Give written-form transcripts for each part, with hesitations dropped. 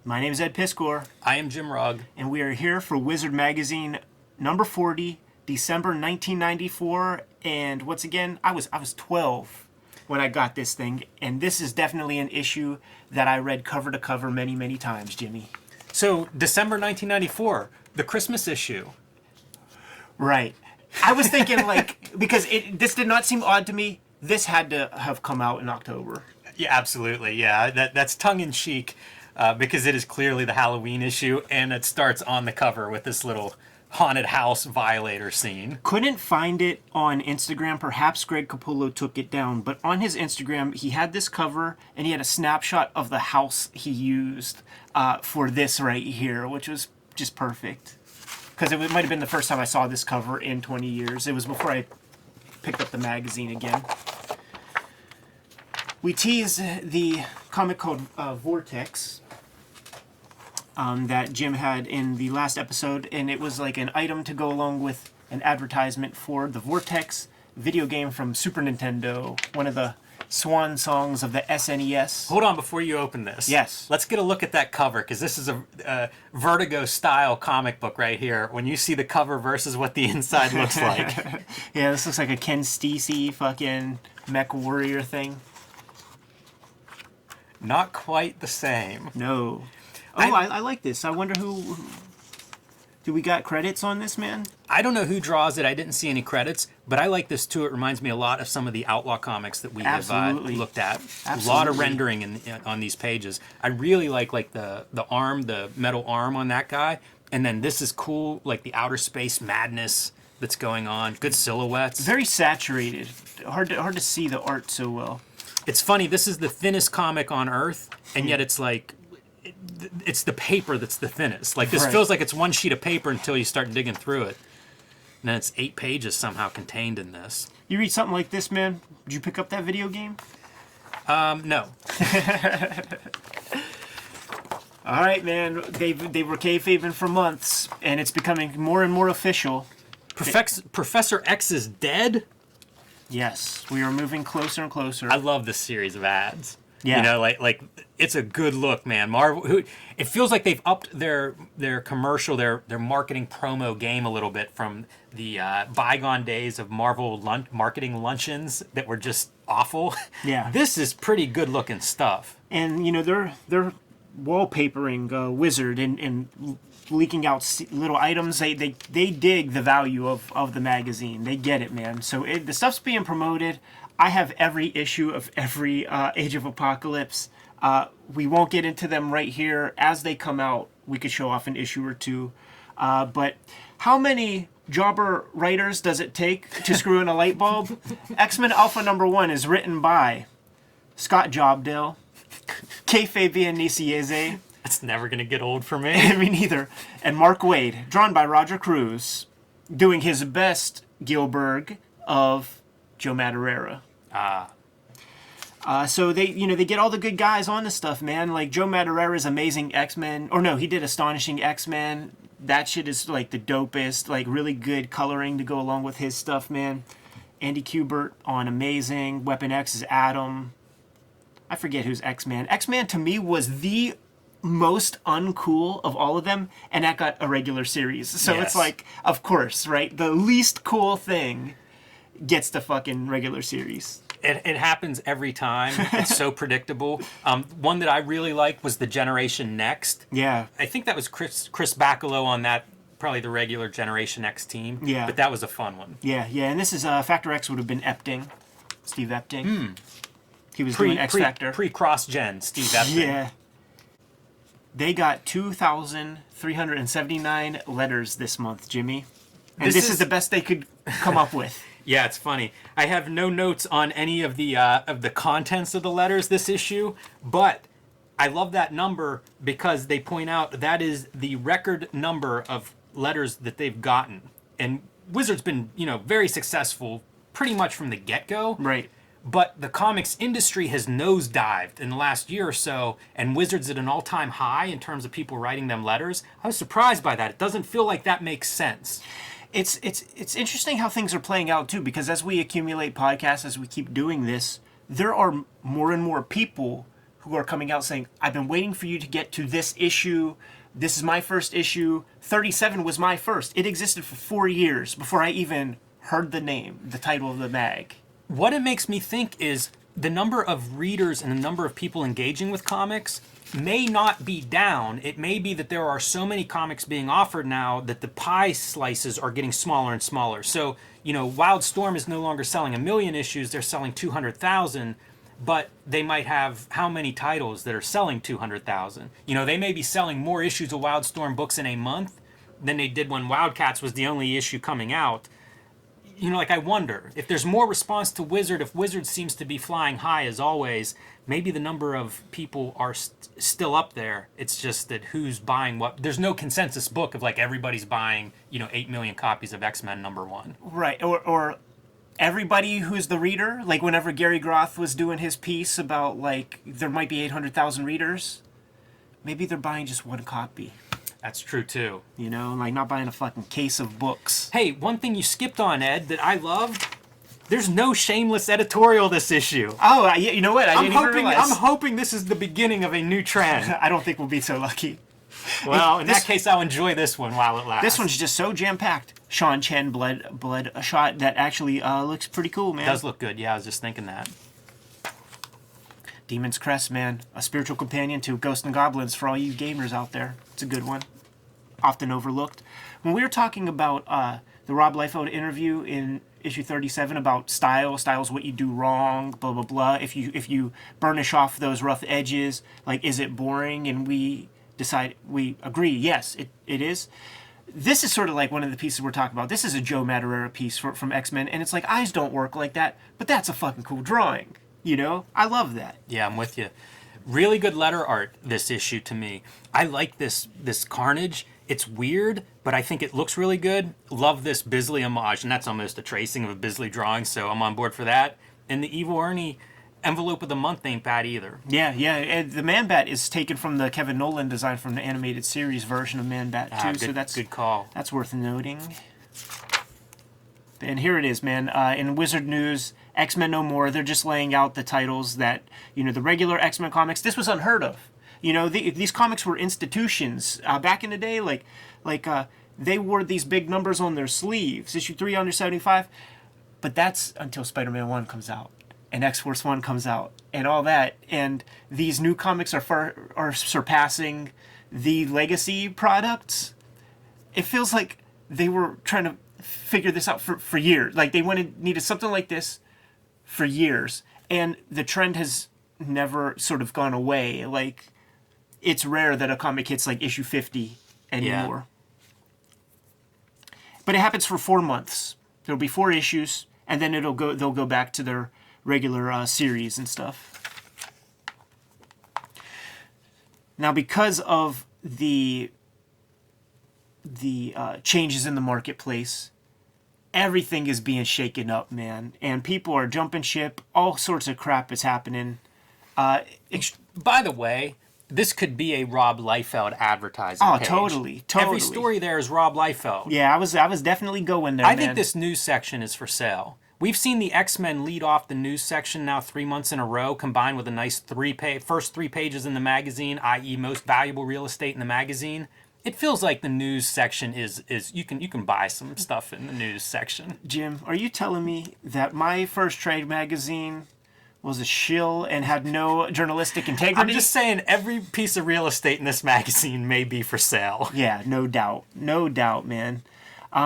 My name is Ed Piskor. I am Jim Rugg. And we are here for Wizard Magazine number 40, December 1994. And once again, I was 12 when I got this thing. And this is definitely an issue that I read cover to cover many, many times, Jimmy. So, December 1994, the Christmas issue. Right. I was thinking, because this did not seem odd to me, this had to have come out in October. Yeah, absolutely. Yeah, that's tongue-in-cheek because it is clearly the Halloween issue, and it starts on the cover with this little haunted house violator scene. Couldn't find it on Instagram. Perhaps Greg Capullo took it down, but on his Instagram, he had this cover, and he had a snapshot of the house he used for this right here, which was just perfect. Because it might have been the first time I saw this cover in 20 years. It was before I picked up the magazine again. We teased the comic called Vortex that Jim had in the last episode, and it was like an item to go along with an advertisement for the Vortex video game from Super Nintendo, one of the swan songs of the SNES. Hold on before you open this. Yes. Let's get a look at that cover, because this is a Vertigo-style comic book right here. When you see the cover versus what the inside looks like. Yeah, this looks like a Ken Steacy fucking mech warrior thing. Not quite the same. No. Oh, I like this. I wonder who... Do we got credits on this, man? I don't know who draws it. I didn't see any credits, but I like this too. It reminds me a lot of some of the Outlaw comics that we have looked at. Absolutely. A lot of rendering on these pages. I really like the arm, the metal arm on that guy. And then this is cool, like the outer space madness that's going on. Good silhouettes. Very saturated. Hard to see the art so well. It's funny, this is the thinnest comic on Earth, and yet it's like, it's the paper that's the thinnest. Like, this feels like it's one sheet of paper until you start digging through it. And then it's 8 pages somehow contained in this. You read something like this, man? Did you pick up that video game? No. All right, man. They were kayfabing for months, and it's becoming more and more official. Professor X is dead? Yes, we are moving closer and closer. I love this series of ads. Yeah. You know, like it's a good look, man. Marvel, it feels like they've upped their commercial, their marketing promo game a little bit from the bygone days of Marvel marketing luncheons that were just awful. Yeah. This is pretty good looking stuff. And, you know, they're wallpapering Wizard and leaking out little items. They dig the value of the magazine. They get it, man. So the stuff's being promoted. I have every issue of every Age of Apocalypse. We won't get into them right here. As they come out, we could show off an issue or two. But how many jobber writers does it take to screw in a light bulb? X-Men Alpha #1 is written by Scott Jobdell, Kayfabe Nicieze. It's never going to get old for me. Me neither. And Mark Waid, drawn by Roger Cruz, doing his best Gilberg of Joe Madureira. So they get all the good guys on this stuff, man. Like Joe Madureira's Amazing X-Men, or no, he did Astonishing X-Men. That shit is like the dopest, like really good coloring to go along with his stuff, man. Andy Kubert on Amazing. Weapon X is Adam. I forget who's X-Man. X-Man to me was the most uncool of all of them, and that got a regular series. So Yes. It's like, of course, right? The least cool thing gets the fucking regular series. It happens every time. It's so predictable. One that I really liked was the Generation Next. Yeah. I think that was Chris Bacalo on that, probably the regular Generation X team. Yeah. But that was a fun one. Yeah. And this is Factor X would have been Epting, Steve Epting. He was doing X Factor. Pre-cross-gen Steve Epting. Yeah. They got 2,379 letters this month, Jimmy. And this is the best they could come up with. Yeah, it's funny. I have no notes on any of the contents of the letters this issue, but I love that number because they point out that is the record number of letters that they've gotten. And Wizard's been, very successful pretty much from the get-go. Right. But the comics industry has nosedived in the last year or so, and Wizard's at an all-time high in terms of people writing them letters. I was surprised by that. It doesn't feel like that makes sense. It's interesting how things are playing out too, because as we accumulate podcasts, as we keep doing this, there are more and more people who are coming out saying, I've been waiting for you to get to this issue. This is my first issue. 37 was my first. It existed for 4 years before I even heard the name, the title of the mag. What it makes me think is the number of readers and the number of people engaging with comics may not be down. It may be that there are so many comics being offered now that the pie slices are getting smaller and smaller. So, Wildstorm is no longer selling 1 million issues, they're selling 200,000, but they might have how many titles that are selling 200,000? They may be selling more issues of Wildstorm books in a month than they did when Wildcats was the only issue coming out. I wonder if there's more response to Wizard, if Wizard seems to be flying high as always, maybe the number of people are still up there. It's just that who's buying what. There's no consensus book of everybody's buying, 8 million copies of X-Men #1. Right. Or everybody who's the reader, whenever Gary Groth was doing his piece about there might be 800,000 readers, maybe they're buying just one copy. That's true too. Not buying a fucking case of books. Hey, one thing you skipped on, Ed, that I loved, there's no shameless editorial this issue. Oh, you know what? I didn't even realize. I'm hoping this is the beginning of a new trend. I don't think we'll be so lucky. Well, in that case, I'll enjoy this one while it lasts. This one's just so jam-packed. Sean Chen blood a shot that actually looks pretty cool, man. It does look good. Yeah, I was just thinking that. Demon's Crest, man. A spiritual companion to Ghosts and Goblins for all you gamers out there. It's a good one. Often overlooked. When we were talking about the Rob Liefeld interview in issue 37 about style's what you do wrong, blah, blah, blah. If you burnish off those rough edges, is it boring? And we agree, yes, it is. This is sort of like one of the pieces we're talking about. This is a Joe Madureira piece from X-Men, and it's eyes don't work like that, but that's a fucking cool drawing. I love that. Yeah, I'm with you. Really good letter art, this issue, to me. I like this Carnage. It's weird, but I think it looks really good. Love this Bisley homage, and that's almost a tracing of a Bisley drawing, so I'm on board for that. And the Evil Ernie envelope of the month ain't bad either. Yeah. And the Man-Bat is taken from the Kevin Nolan design from the animated series version of Man-Bat, too. So that's good call. That's worth noting. And here it is, man. In Wizard News, X-Men No More, they're just laying out the titles that, the regular X-Men comics, this was unheard of. These comics were institutions. Back in the day, they wore these big numbers on their sleeves, issue 375. But that's until Spider-Man 1 comes out, and X-Force 1 comes out, and all that. And these new comics are surpassing the legacy products. It feels like they were trying to figure this out for years. They needed something like this for years. And the trend has never sort of gone away. It's rare that a comic hits issue 50 anymore. Yeah. But it happens for 4 months. There'll be 4 issues, and then they'll go back to their regular series and stuff. Now, because of the changes in the marketplace, everything is being shaken up, man. And people are jumping ship. All sorts of crap is happening. By the way, this could be a Rob Liefeld advertising page. Totally. Every story there is Rob Liefeld. Yeah, I was definitely going there, I think this news section is for sale. We've seen the X-Men lead off the news section now 3 months in a row, combined with a nice first 3 pages in the magazine, i.e. most valuable real estate in the magazine. It feels like the news section is you can buy some stuff in the news section. Jim, are you telling me that my first trade magazine was a shill and had no journalistic integrity? I'm just saying every piece of real estate in this magazine may be for sale. Yeah, no doubt, man.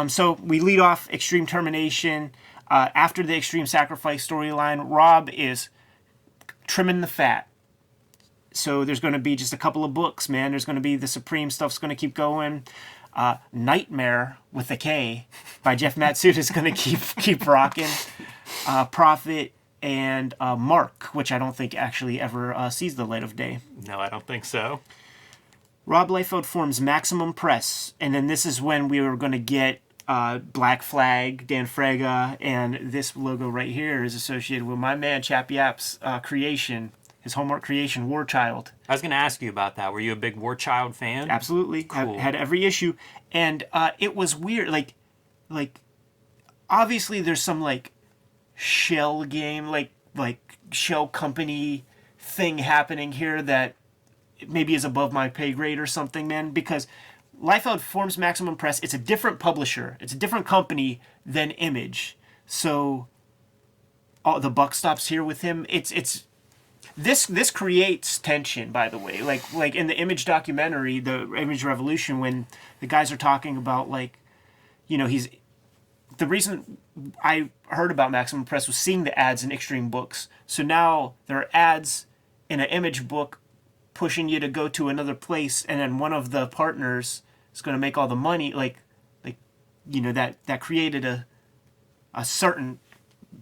So we lead off Extreme Termination. After the Extreme Sacrifice storyline, Rob is trimming the fat. So there's going to be just a couple of books, man. There's going to be the Supreme stuff's going to keep going. Nightmare with a K by Jeff Matsuda is going to keep rocking. Prophet and Mark, which I don't think actually ever sees the light of day. No, I don't think so. Rob Liefeld forms Maximum Press, and then this is when we were going to get Black Flag, Dan Frega, and this logo right here is associated with my man Chap Yap's creation, his homework creation, War Child. I was going to ask you about that. Were you a big War Child fan? Absolutely. Cool. Had every issue, and it was weird. Like obviously there's some shell game, like shell company thing happening here that maybe is above my pay grade or something, man, because Liefeld forms Maximum Press. It's a different publisher. It's a different company than Image. So the buck stops here with him. This creates tension, by the way. Like in the Image documentary, the Image Revolution, when the guys are talking about, like, you know, the reason I heard about Maximum Press was seeing the ads in Extreme Books. So now there are ads in an Image book pushing you to go to another place, and then one of the partners is going to make all the money. Like you know, that created a certain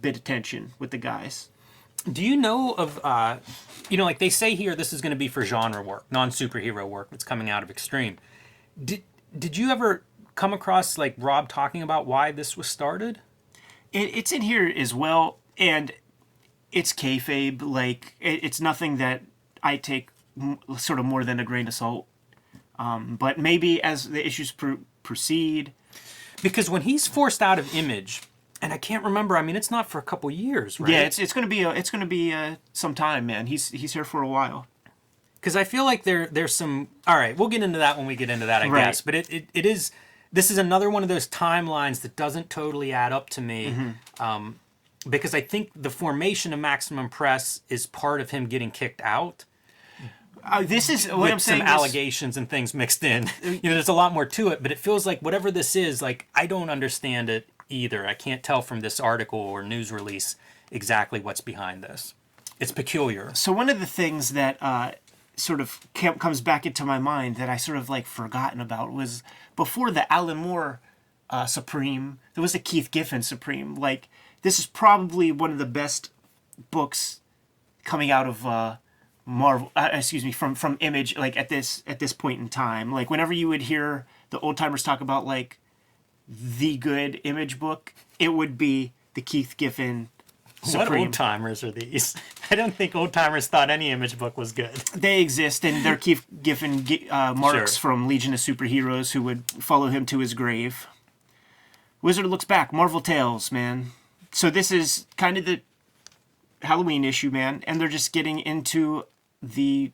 bit of tension with the guys. Do you know of, you know, like they say here, this is going to be for genre work, non-superhero work that's coming out of Extreme. Did you ever come across, like, Rob talking about why this was started? It's in here as well, and it's kayfabe. Like, it's nothing that I take sort of more than a grain of salt. But maybe as the issues proceed. Because when he's forced out of Image, and I can't remember, I mean, it's not for a couple years, right? Yeah, it's going to be some time, man. He's here for a while. Because I feel like there's some... All right, we'll get into that when we get into that, I guess. But it is... This is another one of those timelines that doesn't totally add up to me. Mm-hmm. Because I think the formation of Maximum Press is part of him getting kicked out. This is what I'm saying. Some allegations and things mixed in. You know, there's a lot more to it, but it feels like whatever this is, like, I don't understand it either. I can't tell from this article or news release exactly what's behind this. It's peculiar. So one of the things that sort of comes back into my mind that I sort of, like, forgotten about was before the Alan Moore Supreme, there was the Keith Giffen Supreme. Like, this is probably one of the best books coming out of Marvel, from Image, like, at this point in time. Like, whenever you would hear the old timers talk about, like, the good Image book, it would be the Keith Giffen Supreme. What old timers are these? I don't think old timers thought any Image book was good. They exist, and they're Keith Giffen marks Sure. from Legion of Superheroes who would follow him to his grave. Wizard Looks Back, Marvel Tales, man. So this is kind of the Halloween issue, man, and they're just getting into the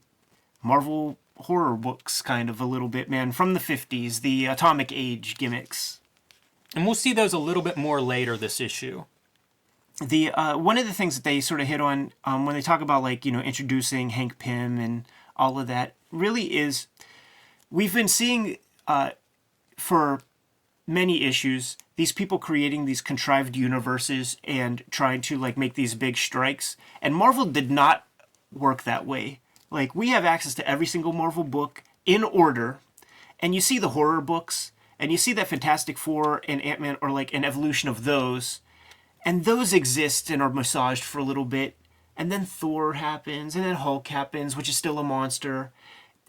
Marvel horror books kind of a little bit, man, from the 50s, the Atomic Age gimmicks. And we'll see those a little bit more later this issue. The one of the things that they sort of hit on when they talk about, like, you know, introducing Hank Pym and all of that really is we've been seeing for many issues these people creating these contrived universes and trying to, like, make these big strikes, and Marvel did not work that way. Like, we have access to every single Marvel book in order, and you see the horror books, and you see that Fantastic Four and Ant-Man are like an evolution of those, and those exist and are massaged for a little bit, and then Thor happens, and then Hulk happens, which is still a monster.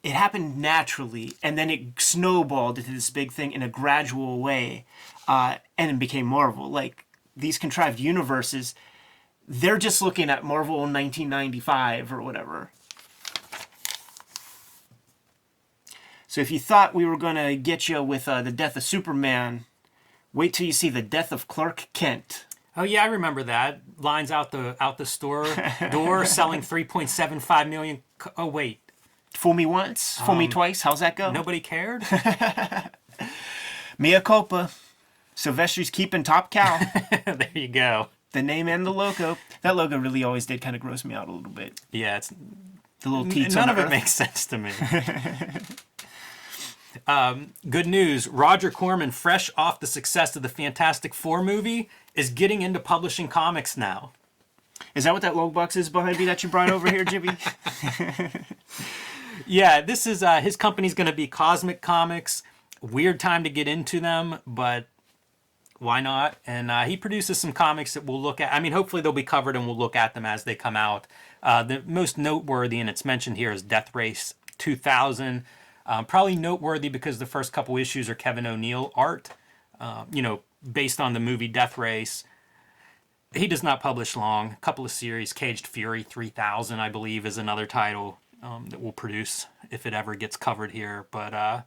It happened naturally, and then it snowballed into this big thing in a gradual way, and it became Marvel. Like, these contrived universes, they're just looking at Marvel in 1995 or whatever. So if you thought we were going to get you with the death of Superman, wait till you see the death of Clark Kent. Oh yeah, I remember that. Lines out the store door selling 3.75 million. Oh wait. Fool me once, fool me twice. How's that go? Nobody cared? Mea culpa. Sylvester's keeping top cow. There you go. The name and the logo. That logo really always did kind of gross me out a little bit. Yeah, it's the little teats. None on of the it earth. makes sense to me. Good news. Roger Corman, fresh off the success of the Fantastic Four movie, is getting into publishing comics now. Is that what that log box is behind me that you brought over here, Jimmy? Yeah, this is his company's going to be Cosmic Comics. Weird time to get into them, but why not? And he produces some comics that we'll look at. I mean, hopefully they'll be covered and we'll look at them as they come out. The most noteworthy, and it's mentioned here, is Death Race 2000. Probably noteworthy because the first couple issues are Kevin O'Neill art, based on the movie Death Race. He does not publish long. A couple of series. Caged Fury 3000, I believe, is another title that we'll produce if it ever gets covered here. But I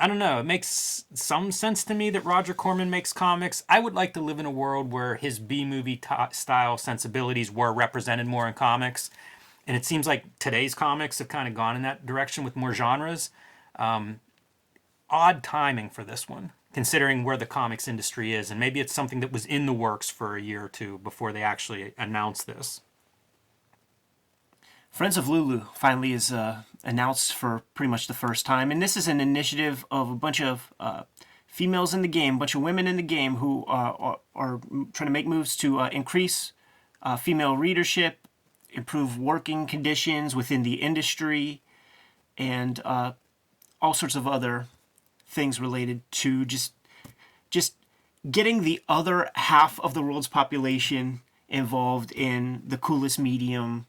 don't know. It makes some sense to me that Roger Corman makes comics. I would like to live in a world where his B-movie style sensibilities were represented more in comics. And it seems like today's comics have kind of gone in that direction with more genres. Odd timing for this one, considering where the comics industry is. And maybe it's something that was in the works for a year or two before they actually announced this. Friends of Lulu finally is announced for pretty much the first time. And this is an initiative of a bunch of females in the game, a bunch of women in the game who are trying to make moves to increase female readership, improve working conditions within the industry, and all sorts of other things related to just getting the other half of the world's population involved in the coolest medium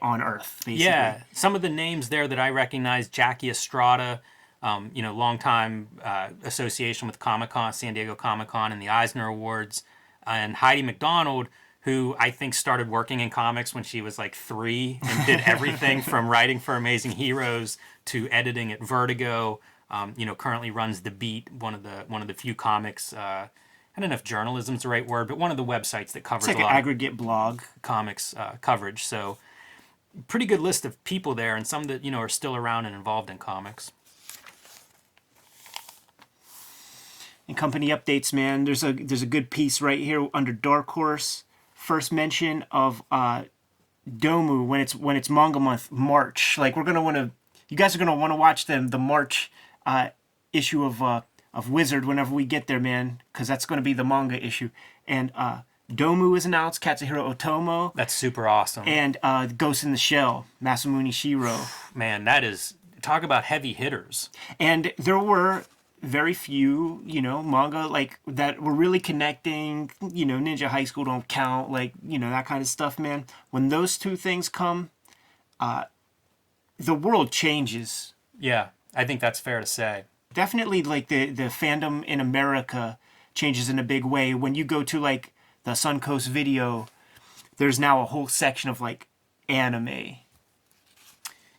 on Earth, basically. Yeah, some of the names there that I recognize: Jackie Estrada, longtime association with Comic-Con, San Diego Comic-Con, and the Eisner Awards, and Heidi McDonald, who I think started working in comics when she was like 3 and did everything from writing for Amazing Heroes to editing at Vertigo. Currently runs The Beat, one of the few comics. I don't know if journalism's the right word, but one of the websites that covers It's like a an lot aggregate blog of comics coverage. So, pretty good list of people there, and some that are still around and involved in comics. And company updates, man. There's a good piece right here under Dark Horse. First mention of Domu when it's manga month, March. Like you guys are gonna want to watch the March issue of Wizard whenever we get there, man, because that's gonna be the manga issue. And Domu is announced, Katsuhiro Otomo. That's super awesome. And Ghost in the Shell, Masamune Shiro. Man, that is, talk about heavy hitters. And there were very few, manga like that were really connecting. Ninja High School don't count, like that kind of stuff, man. When those two things come, the world changes. Yeah, I think that's fair to say. Definitely, like the fandom in America changes in a big way. When you go to like the Suncoast Video, there's now a whole section of like anime.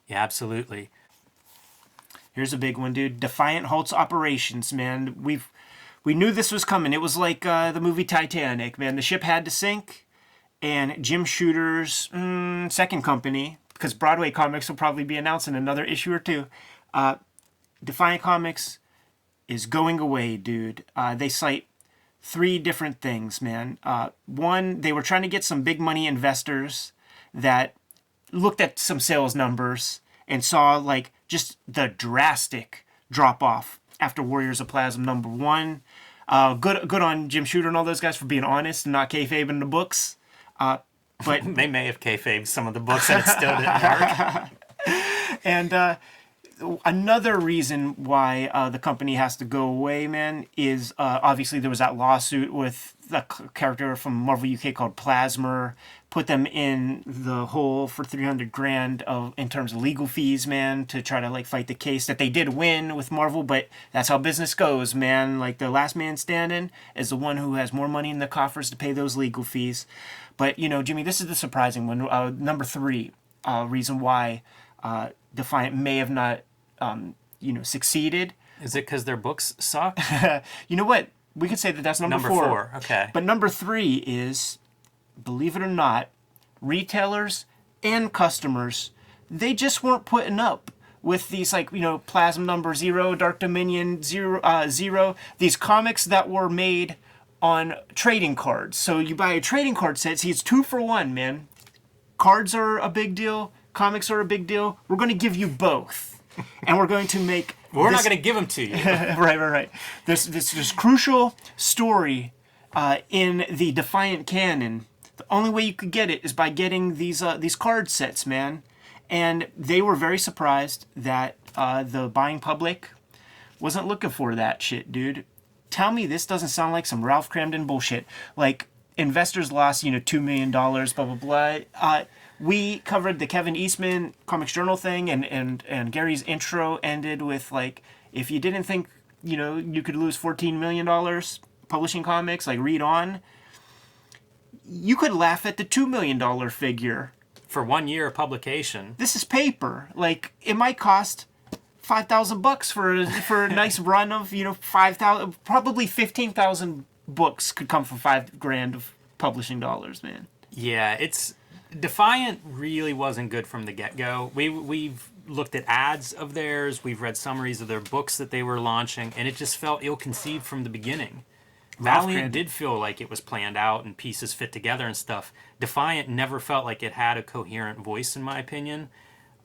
Yeah, absolutely. Here's a big one, dude. Defiant halts operations, man. We knew this was coming. It was like the movie Titanic, man. The ship had to sink, and Jim Shooter's second company, because Broadway Comics will probably be announcing another issue or two. Defiant Comics is going away, dude. They cite 3 different things, man. One, they were trying to get some big money investors that looked at some sales numbers and saw like just the drastic drop off after Warriors of Plasm #1. Good on Jim Shooter and all those guys for being honest and not kayfabe in the books. But they may have kayfabed some of the books and it still didn't work. And another reason why the company has to go away, man, is obviously there was that lawsuit with the character from Marvel UK called Plasmer, put them in the hole for $300,000 in terms of legal fees, man, to try to like fight the case that they did win with Marvel, but that's how business goes, man. Like the last man standing is the one who has more money in the coffers to pay those legal fees. But Jimmy, this is the surprising one. Number 3 reason why Defiant may have not, succeeded. Is it because their books suck? You know what? We could say that that's number 4. Number 4, okay. But number 3 is, believe it or not, retailers and customers, they just weren't putting up with these, Plasm number 0, Dark Dominion 0, these comics that were made on trading cards. So you buy a trading card set, see, it's 2 for 1, man. Cards are a big deal. Comics are a big deal. We're going to give you both. And we're going to make... We're not going to give them to you. Right. This crucial story in the Defiant canon. The only way you could get it is by getting these card sets, man. And they were very surprised that the buying public wasn't looking for that shit, dude. Tell me this doesn't sound like some Ralph Cramden bullshit. Like, investors lost, $2 million, blah, blah, blah. We covered the Kevin Eastman Comics Journal thing, and Gary's intro ended with, like, if you didn't think, you could lose $14 million publishing comics, like, read on. You could laugh at the $2 million figure. For 1 year of publication. This is paper. Like, it might cost $5,000 for a nice run of, 5,000, probably 15,000 books could come from $5,000 of publishing dollars, man. Yeah, Defiant really wasn't good from the get-go. We've looked at ads of theirs, we've read summaries of their books that they were launching, and it just felt ill-conceived from the beginning. Valiant did feel like it was planned out and pieces fit together and stuff. Defiant never felt like it had a coherent voice, in my opinion.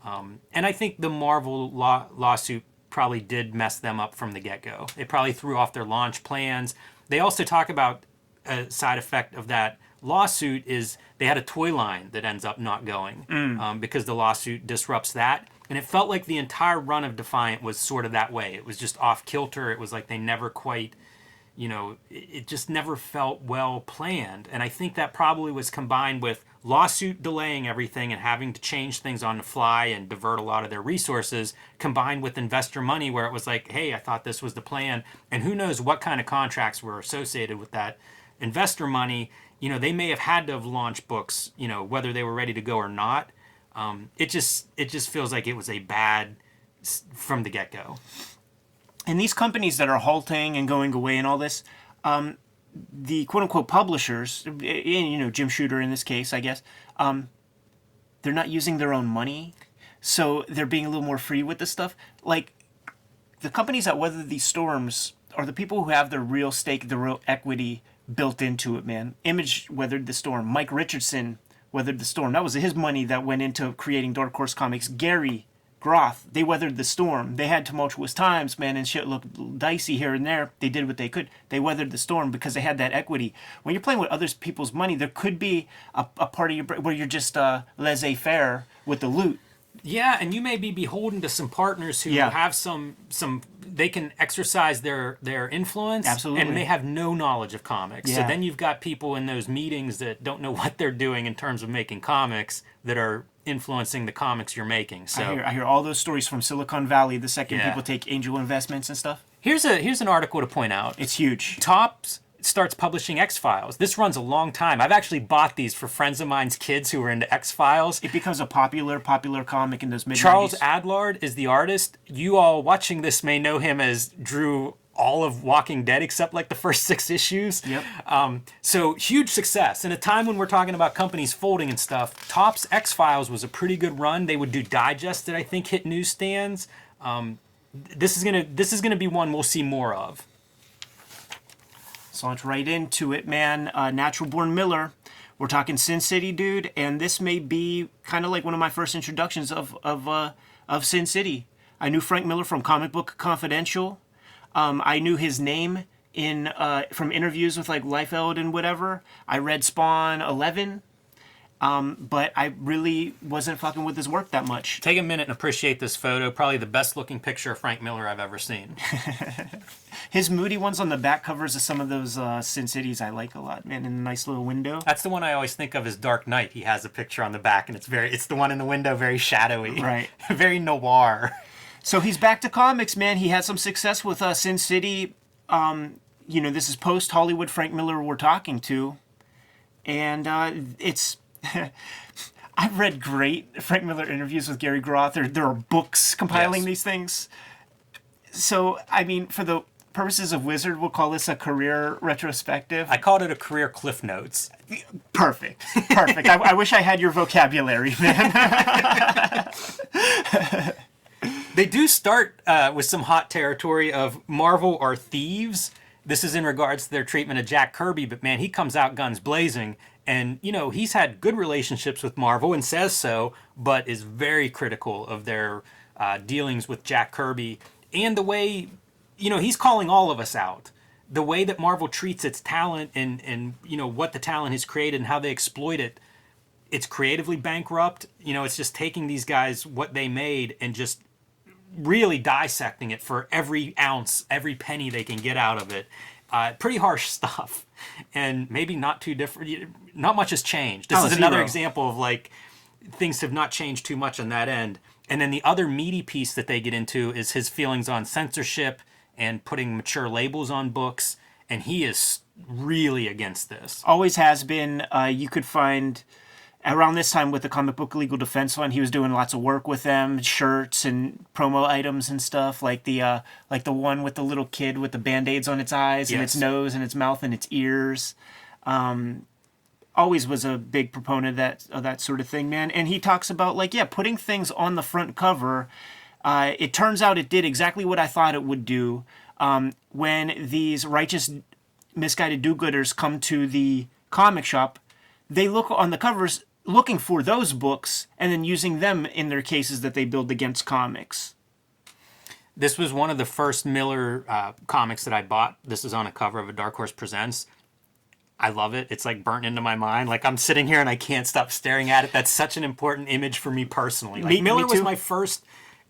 And I think the Marvel lawsuit probably did mess them up from the get-go. It probably threw off their launch plans. They also talk about a side effect of that lawsuit is they had a toy line that ends up not going because the lawsuit disrupts that. And it felt like the entire run of Defiant was sort of that way. It was just off kilter. It was like they never quite, it just never felt well planned. And I think that probably was combined with lawsuit delaying everything and having to change things on the fly and divert a lot of their resources, combined with investor money where it was like, hey, I thought this was the plan. And who knows what kind of contracts were associated with that investor money. They may have had to have launched books, whether they were ready to go or not. It just feels like it was a bad from the get-go. And these companies that are halting and going away and all this, the quote-unquote publishers, Jim Shooter in this case, I guess, they're not using their own money, so they're being a little more free with this stuff. Like, the companies that weather these storms are the people who have their real stake, the real equity built into it, man. Image weathered the storm. Mike Richardson weathered the storm. That was his money that went into creating Dark Horse Comics. Gary Groth, they weathered the storm. They had tumultuous times, man, and shit looked dicey here and there. They did what they could. They weathered the storm because they had that equity. When you're playing with other people's money, there could be a part of your brain where you're just laissez-faire with the loot. Yeah, and you may be beholden to some partners who have some they can exercise their influence. Absolutely. And they have no knowledge of comics. Yeah. So then you've got people in those meetings that don't know what they're doing in terms of making comics that are influencing the comics you're making. So I hear all those stories from Silicon Valley the second people take angel investments and stuff. Here's an article to point out. It's huge. Topps starts publishing X-Files. This runs a long time. I've actually bought these for friends of mine's kids who are into X-Files. It becomes a popular comic in those mid-90s. Charles Adlard is the artist. You all watching this may know him as drew all of Walking Dead except like the first 6 issues. Yep. So huge success. In a time when we're talking about companies folding and stuff, Topps X-Files was a pretty good run. They would do digests that I think hit newsstands. This is gonna be one we'll see more of. So launch right into it, man. Natural Born Miller. We're talking Sin City, dude, and this may be kind of like one of my first introductions of Sin City. I knew Frank Miller from Comic Book Confidential. I knew his name from interviews with like Liefeld and whatever. I read Spawn 11, but I really wasn't fucking with his work that much. Take a minute and appreciate this photo. Probably the best looking picture of Frank Miller I've ever seen. His moody ones on the back covers of some of those Sin Cities I like a lot, man, in a nice little window. That's the one I always think of as Dark Knight. He has a picture on the back, and it's the one in the window, very shadowy. Right. Very noir. So he's back to comics, man. He had some success with Sin City. This is post-Hollywood Frank Miller we're talking to. And it's... I've read great Frank Miller interviews with Gary Groth. There are books compiling these things. So, I mean, for the purposes of Wizard, we'll call this a career retrospective. I called it a career Cliff Notes. Perfect. I wish I had your vocabulary, man. They do start with some hot territory of Marvel are thieves. This is in regards to their treatment of Jack Kirby, but man, he comes out guns blazing. And, he's had good relationships with Marvel and says so, but is very critical of their dealings with Jack Kirby. And the way, he's calling all of us out. The way that Marvel treats its talent and what the talent has created and how they exploit it, it's creatively bankrupt. It's just taking these guys, what they made, and just really dissecting it for every ounce, every penny they can get out of it. Pretty harsh stuff. And maybe not too different. Not much has changed. This is another example of like things have not changed too much on that end. And then the other meaty piece that they get into is his feelings on censorship and putting mature labels on books. And he is really against this. Always has been. You could find around this time with the Comic Book Legal Defense Fund, he was doing lots of work with them, shirts and promo items and stuff, like the one with the little kid with the Band-Aids on its eyes and its nose and its mouth and its ears. always was a big proponent of that sort of thing, man. And he talks about like, yeah, putting things on the front cover. It turns out it did exactly what I thought it would do. When these righteous, misguided do-gooders come to the comic shop, they look on the covers looking for those books and then using them in their cases that they build against comics. This was one of the first Miller comics that I bought. This is on a cover of a Dark Horse Presents. I love it. It's like burnt into my mind. Like I'm sitting here and I can't stop staring at it. That's such an important image for me personally. Like Miller was my first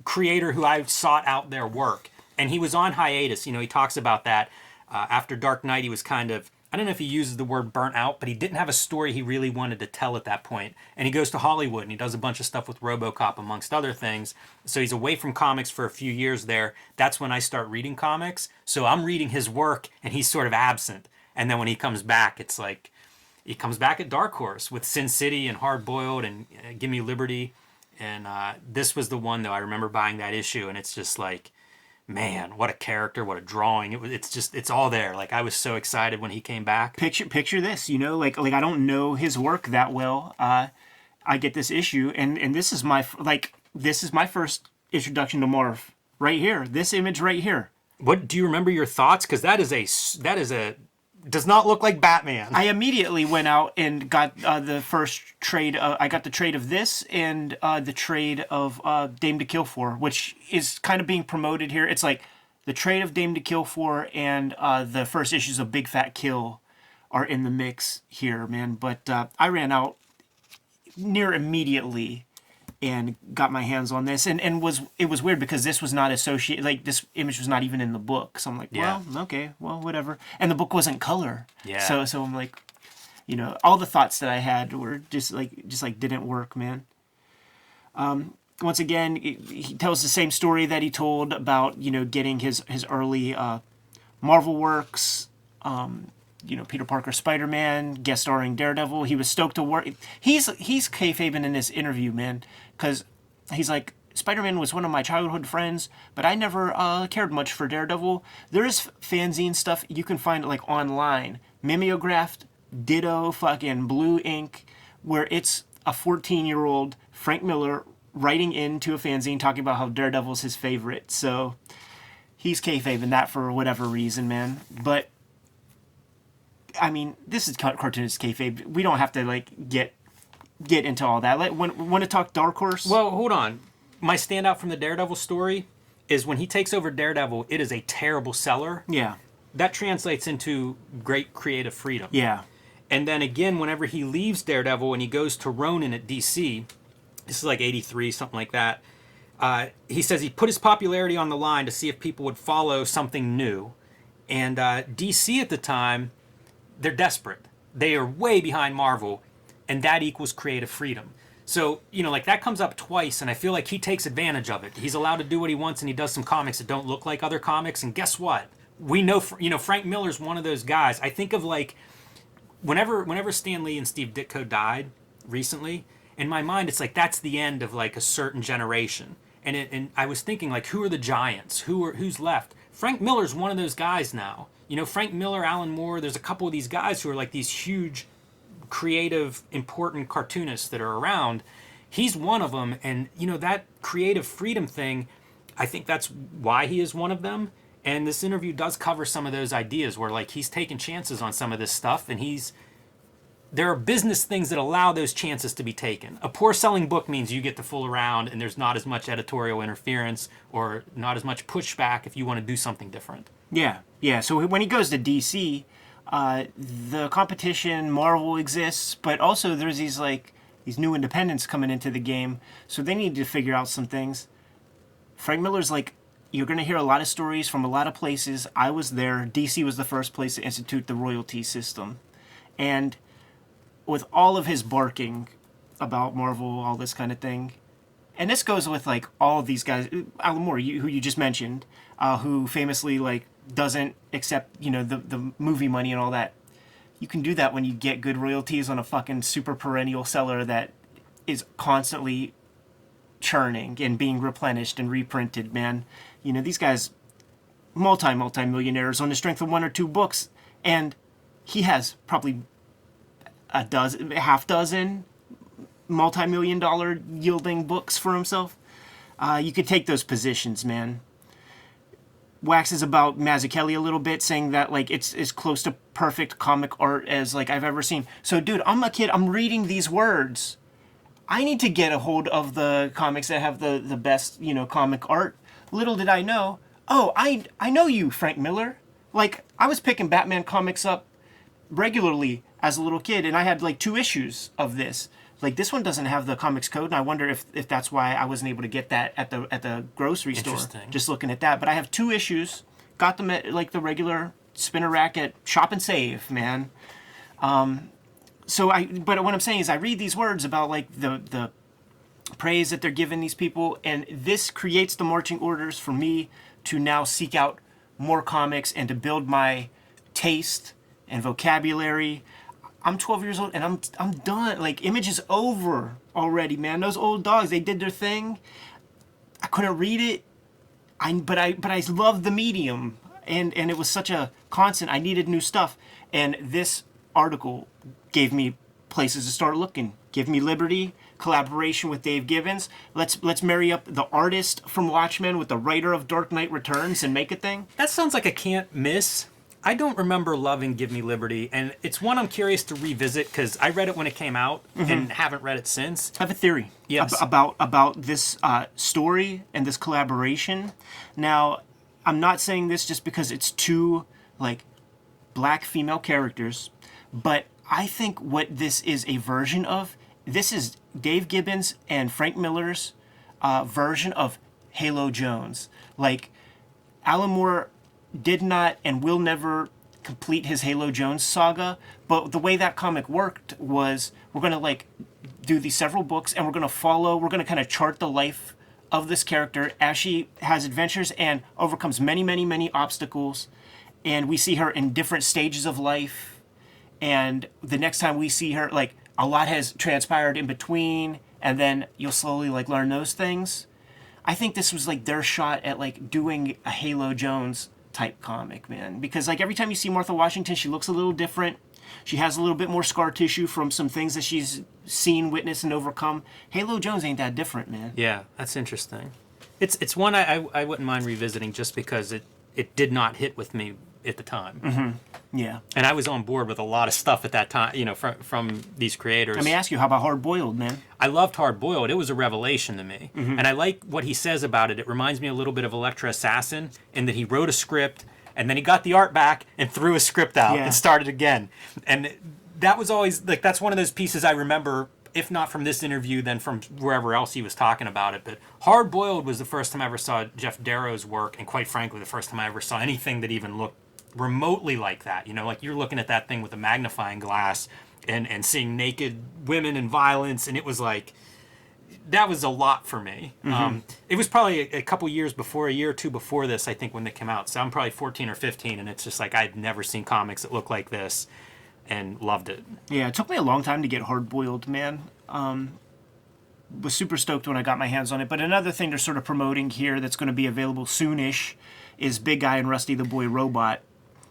creator who I sought out their work. And he was on hiatus. You know, he talks about that. After Dark Knight, he was kind of, I don't know if he uses the word burnt out, but he didn't have a story he really wanted to tell at that point. And he goes to Hollywood and he does a bunch of stuff with RoboCop, amongst other things. So he's away from comics for a few years there. That's when I start reading comics. So I'm reading his work and he's sort of absent. And then when he comes back, it's like, he comes back at Dark Horse with Sin City and Hard Boiled and Give Me Liberty. And this was the one, though, I remember buying that issue and it's just like, man, what a character, what a drawing. It's all there. Like I was so excited when he came back. Picture this, you know, like I don't know his work that well. I get this issue and this is my first introduction to Marv right here. This image right here. What do you remember your thoughts? Because that is a does not look like Batman. I immediately went out and got the first trade. I got the trade of this and the trade of Dame to Kill For, which is kind of being promoted here. It's like the trade of Dame to Kill For and the first issues of Big Fat Kill are in the mix here, man. But I ran out near immediately and got my hands on this, and it was weird because this was not associated, like this image was not even in the book, so I'm like, well, okay, well, whatever, and the book wasn't color, so I'm like, you know, all the thoughts that I had were just like didn't work, man. Once again, he tells the same story that he told about, you know, getting his early Marvel works, you know, Peter Parker, Spider-Man, guest starring Daredevil. He was stoked to work. He's kayfabing in this interview, man, because he's like, Spider-Man was one of my childhood friends, but I never cared much for Daredevil. There is fanzine stuff you can find like online, mimeographed, ditto, fucking blue ink, where it's a 14-year-old Frank Miller writing into a fanzine talking about how Daredevil's his favorite. So he's kayfabing that for whatever reason, man. But I mean, this is Cartoonist kayfabe. We don't have to like get into all that. Like, want to talk Dark Horse? Well, hold on. My standout from the Daredevil story is when he takes over Daredevil, it is a terrible seller. Yeah. That translates into great creative freedom. Yeah. And then again, whenever he leaves Daredevil and he goes to Ronin at DC, this is like 83, something like that, he says he put his popularity on the line to see if people would follow something new. And DC at the time, they're desperate. They are way behind Marvel, and that equals creative freedom. So, you know, like that comes up twice, and I feel like he takes advantage of it. He's allowed to do what he wants, and he does some comics that don't look like other comics, and guess what? We know, you know, Frank Miller's one of those guys. I think of like, whenever Stan Lee and Steve Ditko died recently, in my mind, it's like that's the end of like a certain generation. And I was thinking like, who are the giants? Who's left? Frank Miller's one of those guys now. You know, Frank Miller, Alan Moore, there's a couple of these guys who are like these huge, creative, important cartoonists that are around. He's one of them. And, you know, that creative freedom thing, I think that's why he is one of them. And this interview does cover some of those ideas where, like, he's taking chances on some of this stuff. And there are business things that allow those chances to be taken. A poor selling book means you get to fool around and there's not as much editorial interference or not as much pushback if you want to do something different. Yeah. So when he goes to DC, the competition, Marvel exists, but also there's these new independents coming into the game, so they need to figure out some things. Frank Miller's like, you're going to hear a lot of stories from a lot of places. I was there. DC was the first place to institute the royalty system. And with all of his barking about Marvel, all this kind of thing, and this goes with like all of these guys, Alan Moore, who you just mentioned, who famously like doesn't accept, you know, the movie money and all that. You can do that when you get good royalties on a fucking super perennial seller that is constantly churning and being replenished and reprinted, man. You know, these guys, multi-millionaires on the strength of one or two books, and he has probably a dozen, half dozen multi-million-dollar yielding books for himself. You could take those positions, man. Waxes about Mazzucchelli a little bit, saying that like it's as close to perfect comic art as like I've ever seen. So, dude, I'm a kid. I'm reading these words. I need to get a hold of the comics that have the best, comic art. Little did I know. Oh, I know you, Frank Miller. Like, I was picking Batman comics up regularly as a little kid, and I had like 2 issues of this. Like, this one doesn't have the comics code, and I wonder if that's why I wasn't able to get that at the grocery store. Interesting. Just looking at that. But I have 2 issues. Got them at like the regular spinner rack at Shop and Save, man. But what I'm saying is I read these words about like the praise that they're giving these people, and this creates the marching orders for me to now seek out more comics and to build my taste and vocabulary. I'm 12 years old and I'm done. Like, Image is over already, man. Those old dogs, they did their thing. I couldn't read it. But I loved the medium, and it was such a constant. I needed new stuff, and this article gave me places to start looking. Give me liberty, collaboration with Dave Gibbons. Let's marry up the artist from Watchmen with the writer of Dark Knight Returns and make a thing. That sounds like a can't miss. I don't remember loving Give Me Liberty, and it's one I'm curious to revisit because I read it when it came out and haven't read it since. I have a theory about this story and this collaboration. Now, I'm not saying this just because it's 2 like black female characters, but I think what this is a version of, this is Dave Gibbons and Frank Miller's version of Halo Jones. Like, Alan Moore did not and will never complete his Halo Jones saga, but the way that comic worked was we're going to like do these several books and we're going to kind of chart the life of this character as she has adventures and overcomes many, many, many obstacles, and we see her in different stages of life, and the next time we see her, like, a lot has transpired in between, and then you'll slowly like learn those things. I think this was like their shot at like doing a Halo Jones type comic, man, because like every time you see Martha Washington, she looks a little different. She has a little bit more scar tissue from some things that she's seen, witnessed, and overcome. Halo Jones ain't that different, man. Yeah, that's interesting. It's one I wouldn't mind revisiting just because it did not hit with me at the time. Yeah. And I was on board with a lot of stuff at that time, from these creators. Let me ask you, how about Hard Boiled, man? I loved Hard Boiled. It was a revelation to me. And I like what he says about it. It reminds me a little bit of Elektra Assassin in that he wrote a script and then he got the art back and threw his script out and started again. And that was always, like, that's one of those pieces I remember, if not from this interview, then from wherever else he was talking about it. But Hard Boiled was the first time I ever saw Jeff Darrow's work, and quite frankly, the first time I ever saw anything that even looked remotely like that. Like, you're looking at that thing with a magnifying glass and seeing naked women and violence, and it was like, that was a lot for me. It was probably a couple years before, a year or 2 before this, I think, when they came out. So I'm probably 14 or 15, and it's just like I'd never seen comics that looked like this, and loved it. Yeah, it took me a long time to get Hard Boiled, man. Was super stoked when I got my hands on it. But another thing they're sort of promoting here that's going to be available soonish is Big Guy and Rusty the Boy Robot.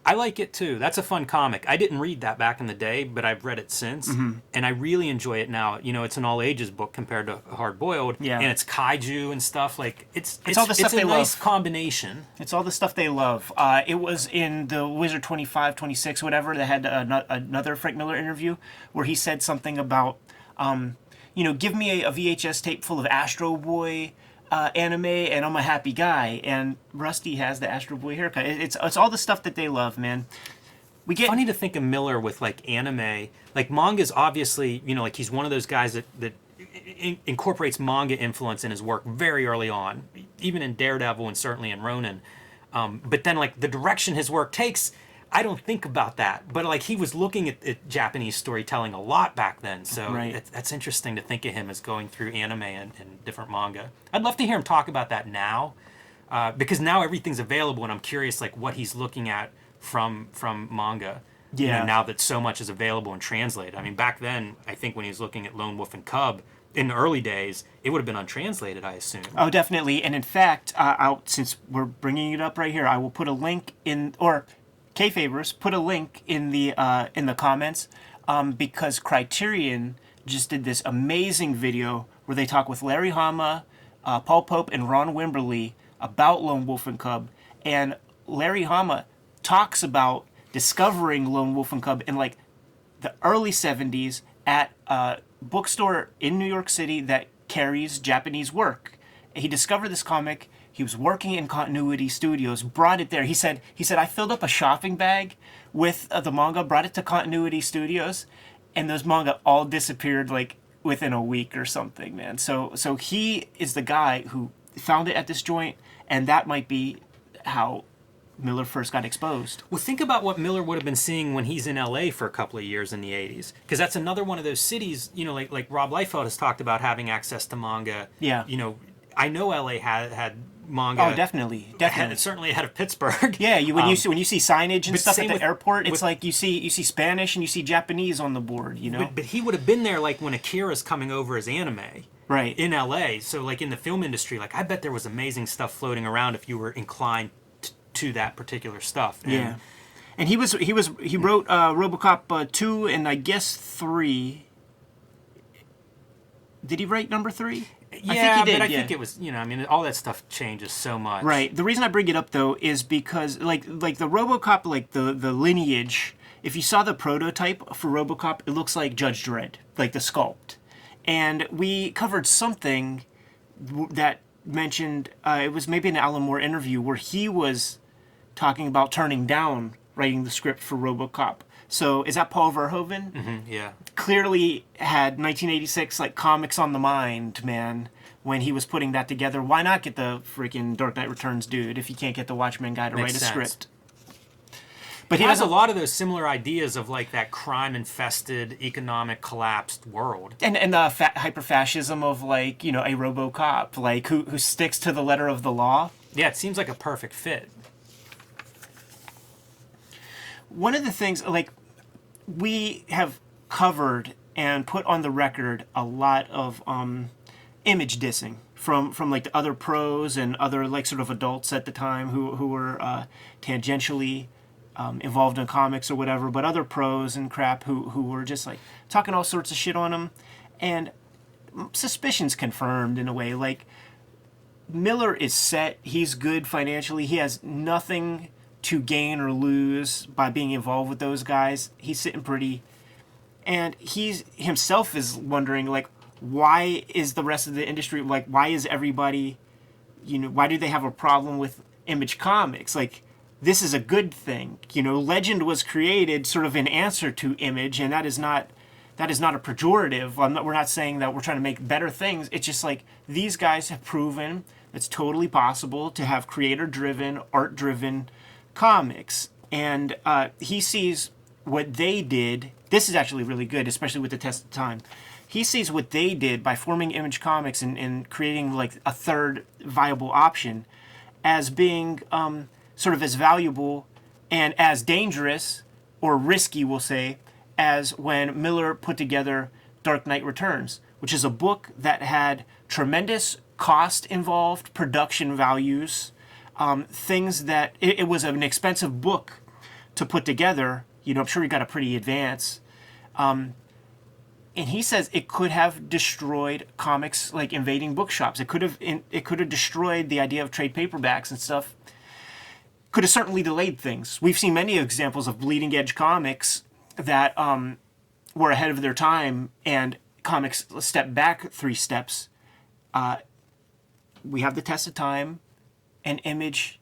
I like it too. That's a fun comic. I didn't read that back in the day, but I've read it since, and I really enjoy it now. It's an all ages book compared to Hard Boiled, and it's kaiju and stuff. Like, it's all the stuff they love. It's a nice combination. It's all the stuff they love. It was in the Wizard 25, 26, whatever. They had another Frank Miller interview where he said something about, give me a VHS tape full of Astro Boy anime and I'm a happy guy, and Rusty has the Astro Boy haircut. It's all the stuff that they love, man. Funny to think of Miller with like anime, like manga's obviously, like he's one of those guys that incorporates manga influence in his work very early on, even in Daredevil and certainly in Ronin. But then like the direction his work takes, I don't think about that, but like he was looking at Japanese storytelling a lot back then, so that's interesting to think of him as going through anime and different manga. I'd love to hear him talk about that now, because now everything's available, and I'm curious like what he's looking at from manga. Yeah. Now that so much is available and translated. I mean, back then, I think when he was looking at Lone Wolf and Cub in the early days, it would have been untranslated, I assume. Oh, definitely. And in fact, since we're bringing it up right here, I will put a link in, or Kayfabers, put a link in the comments. because Criterion just did this amazing video where they talk with Larry Hama, Paul Pope, and Ron Wimberly about Lone Wolf and Cub. And Larry Hama talks about discovering Lone Wolf and Cub in like the early 70s at a bookstore in New York City that carries Japanese work. He discovered this comic. He was working in Continuity Studios, brought it there. He said, I filled up a shopping bag with the manga, brought it to Continuity Studios, and those manga all disappeared like within a week or something, man. So he is the guy who found it at this joint, and that might be how Miller first got exposed. Well, think about what Miller would have been seeing when he's in LA for a couple of years in the 80s. Because that's another one of those cities, you know, like Rob Liefeld has talked about having access to manga. Yeah. You know, I know LA had manga. Oh, definitely. Certainly ahead of Pittsburgh. Yeah, when you see signage and stuff at the airport, it's like you see Spanish and you see Japanese on the board, you know? But he would have been there like when Akira's coming over as anime. Right. In LA. So like in the film industry, like I bet there was amazing stuff floating around if you were inclined to that particular stuff. Yeah. And he wrote RoboCop 2 and I guess 3. Did he write number 3? Yeah, I think it was, you know, I mean, all that stuff changes so much. Right. The reason I bring it up, though, is because, like the RoboCop, like, the lineage, if you saw the prototype for RoboCop, it looks like Judge Dredd, like the sculpt. And we covered something that mentioned, it was maybe an Alan Moore interview, where he was talking about turning down writing the script for RoboCop. So is that Paul Verhoeven? Mm-hmm, yeah. Clearly had 1986 like comics on the mind, man, when he was putting that together. Why not get the freaking Dark Knight Returns dude if you can't get the Watchmen guy to write a script? But he has a lot of those similar ideas of like that crime-infested, economic collapsed world, and the hyper-fascism of like, you know, a RoboCop, like who sticks to the letter of the law. Yeah, it seems like a perfect fit. One of the things, like, we have covered and put on the record a lot of image dissing from like the other pros and other like sort of adults at the time who were tangentially involved in comics or whatever, but other pros and crap who were just like talking all sorts of shit on them, and suspicions confirmed in a way. Like, Miller is set, he's good financially, he has nothing to gain or lose by being involved with those guys. He's sitting pretty, and he's himself is wondering, like, why is the rest of the industry, like, why is everybody, you know, why do they have a problem with Image Comics? Like, this is a good thing, you know. Legend was created sort of in answer to Image, and that is not a pejorative. We're not saying that we're trying to make better things. It's just like these guys have proven it's totally possible to have creator-driven, art-driven comics, and he sees what they did. This is actually really good, especially with the test of time. He sees what they did by forming Image Comics and creating like a third viable option as being sort of as valuable and as dangerous or risky, we'll say, as when Miller put together Dark Knight Returns, which is a book that had tremendous cost involved, production values, things that it was an expensive book to put together. You know, I'm sure he got a pretty advance. And he says it could have destroyed comics, like invading bookshops. It could have destroyed the idea of trade paperbacks and stuff. Could have certainly delayed things. We've seen many examples of bleeding edge comics that were ahead of their time, and comics stepped back 3 steps. We have the test of time. And Image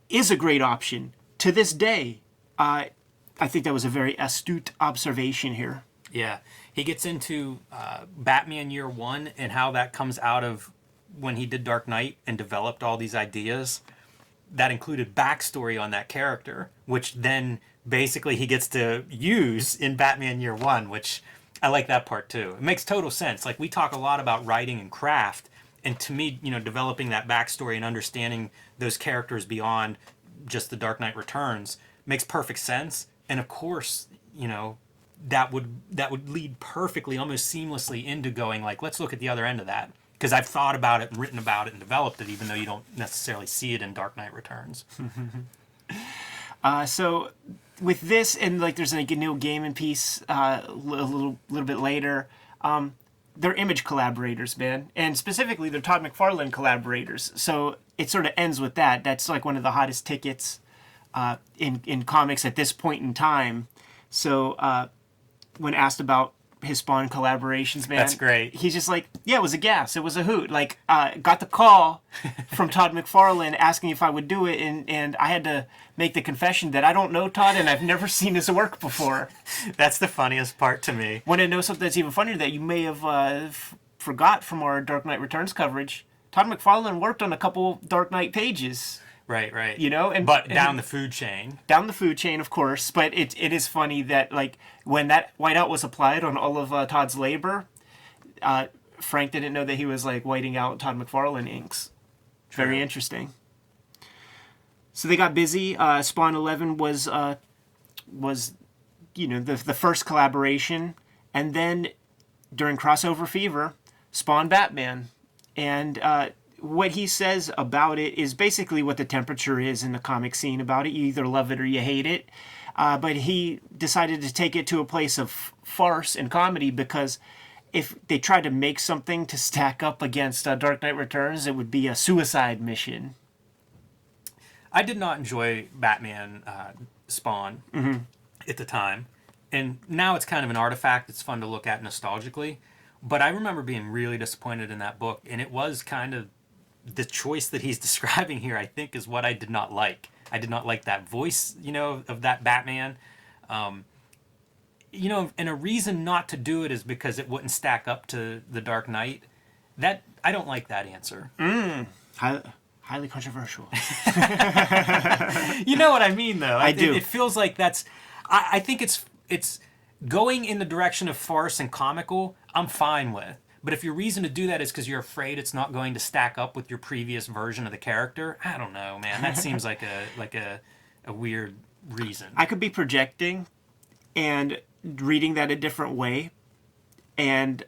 is a great option to this day. I think that was a very astute observation here. Yeah, he gets into Batman Year One and how that comes out of when he did Dark Knight and developed all these ideas that included backstory on that character, which then basically he gets to use in Batman Year One, which I like that part too. It makes total sense. Like, we talk a lot about writing and craft. And to me, you know, developing that backstory and understanding those characters beyond just the Dark Knight Returns makes perfect sense. And of course, you know, that would lead perfectly, almost seamlessly into going like, let's look at the other end of that. Because I've thought about it and written about it and developed it, even though you don't necessarily see it in Dark Knight Returns. So with this, and like there's like a Neil Gaiman piece a little bit later. They're image collaborators, man, and specifically they're Todd McFarlane collaborators. So it sort of ends with that. That's like one of the hottest tickets in comics at this point in time. So when asked about his Spawn collaborations, man, That's great. He's just like, yeah, it was a gas, it was a hoot. Like, got the call from Todd McFarlane asking if I would do it, and I had to make the confession that I don't know Todd and I've never seen his work before. That's the funniest part to me. Want to know something that's even funnier that you may have forgot from our Dark Knight Returns coverage? Todd McFarlane worked on a couple Dark Knight pages. Right. You know, but down the food chain. Down the food chain, of course. But it is funny that like when that whiteout was applied on all of Todd's labor, Frank didn't know that he was like whiting out Todd McFarlane inks. Very interesting. So they got busy. Spawn 11 was you know the first collaboration, and then during Crossover Fever, Spawn Batman, and what he says about it is basically what the temperature is in the comic scene about it. You either love it or you hate it. But he decided to take it to a place of farce and comedy because if they tried to make something to stack up against Dark Knight Returns, it would be a suicide mission. I did not enjoy Batman Spawn at the time. And now it's kind of an artifact. It's fun to look at nostalgically. But I remember being really disappointed in that book. And it was kind of the choice that he's describing here, I think, is what I did not like. I did not like that voice, you know, of that Batman. You know, and a reason not to do it is because it wouldn't stack up to the Dark Knight. That I don't like that answer. Highly controversial. You know what I mean, though. I do. It feels like that's. I think it's going in the direction of farce and comical. I'm fine with. But if your reason to do that is because you're afraid it's not going to stack up with your previous version of the character, I don't know, man. That seems like a weird reason. I could be projecting and reading that a different way, and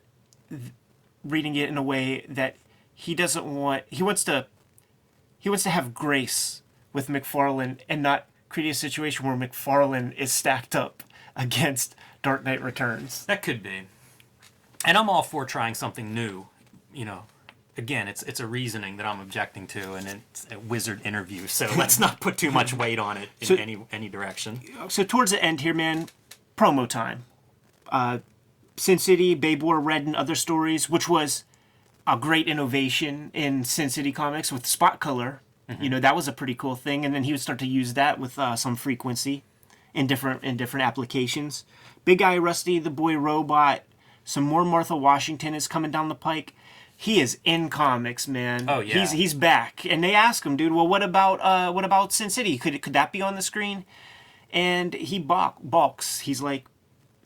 reading it in a way that he doesn't want. He wants to have grace with McFarlane and not create a situation where McFarlane is stacked up against Dark Knight Returns. That could be. And I'm all for trying something new, you know. Again, it's a reasoning that I'm objecting to, and it's a wizard interview, so let's not put too much weight on it in any direction. So towards the end here, man, promo time. Sin City, Babe War Red, and Other Stories, which was a great innovation in Sin City Comics with spot color. You know, that was a pretty cool thing, and then he would start to use that with some frequency in different applications. Big Eye Rusty, The Boy Robot. Some more Martha Washington is coming down the pike. He is in comics, man. Oh yeah, he's back. And they ask him, dude, well, what about Sin City? Could that be on the screen? And he balks. He's like,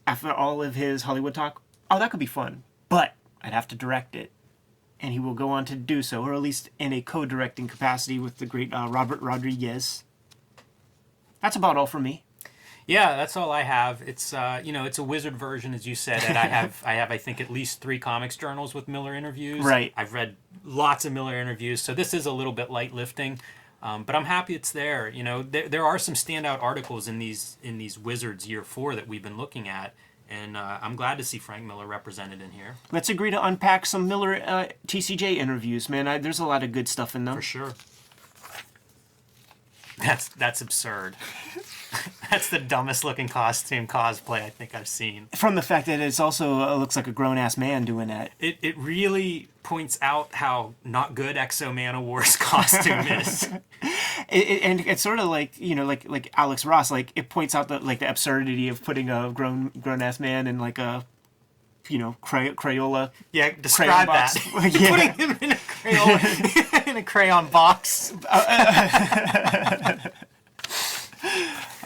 after all of his Hollywood talk, oh, that could be fun, but I'd have to direct it. And he will go on to do so, or at least in a co-directing capacity with the great Robert Rodriguez. That's about all for me. Yeah, that's all I have. It's you know, it's a wizard version, as you said. And I have I think at least 3 comics journals with Miller interviews. Right. I've read lots of Miller interviews, so this is a little bit light lifting, but I'm happy it's there. You know, there are some standout articles in these Wizards Year 4 that we've been looking at, and I'm glad to see Frank Miller represented in here. Let's agree to unpack some Miller TCJ interviews, man. There's a lot of good stuff in them. For sure. That's absurd. That's the dumbest looking costume cosplay I think I've seen. From the fact that it's also looks like a grown-ass man doing that. It really points out how not good Exo Manowar's costume is. And it's sort of like, you know, like Alex Ross, like it points out the absurdity of putting a grown-ass man in like a, you know, Crayola. Yeah, describe that. Yeah. Putting him in a Crayola in a crayon box.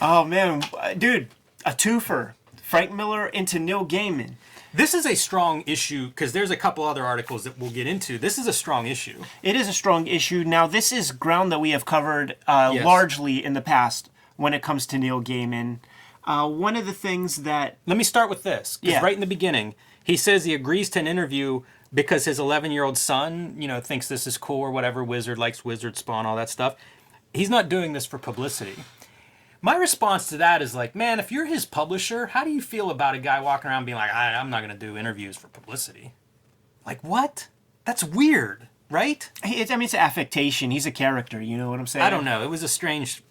Oh man, dude, a twofer. Frank Miller into Neil Gaiman. This is a strong issue because there's a couple other articles that we'll get into. This is a strong issue. It is a strong issue. Now, this is ground that we have covered Yes. largely in the past when it comes to Neil Gaiman. One of the things that... Let me start with this, because Yeah. right in the beginning, he says he agrees to an interview because his 11-year-old son, you know, thinks this is cool or whatever. Wizard likes Wizard Spawn, all that stuff. He's not doing this for publicity. My response to that is like, man, if you're his publisher, how do you feel about a guy walking around being like, I'm not going to do interviews for publicity? Like, what? That's weird, right? It's affectation. He's a character. You know what I'm saying? I don't know. It was a strange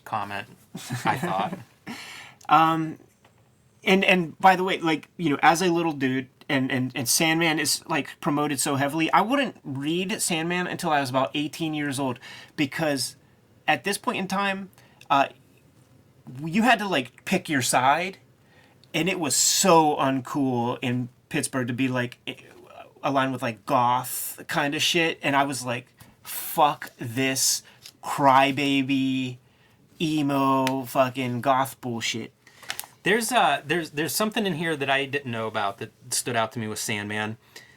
comment, I thought. And by the way, like, as a little dude, and Sandman is like promoted so heavily, I wouldn't read Sandman until I was about 18 years old, because at this point in time, you had to like pick your side, and it was so uncool in Pittsburgh to be like aligned with like goth kind of shit, and I was like, fuck this crybaby emo fucking goth bullshit. There's something in here that I didn't know about that stood out to me with Sandman.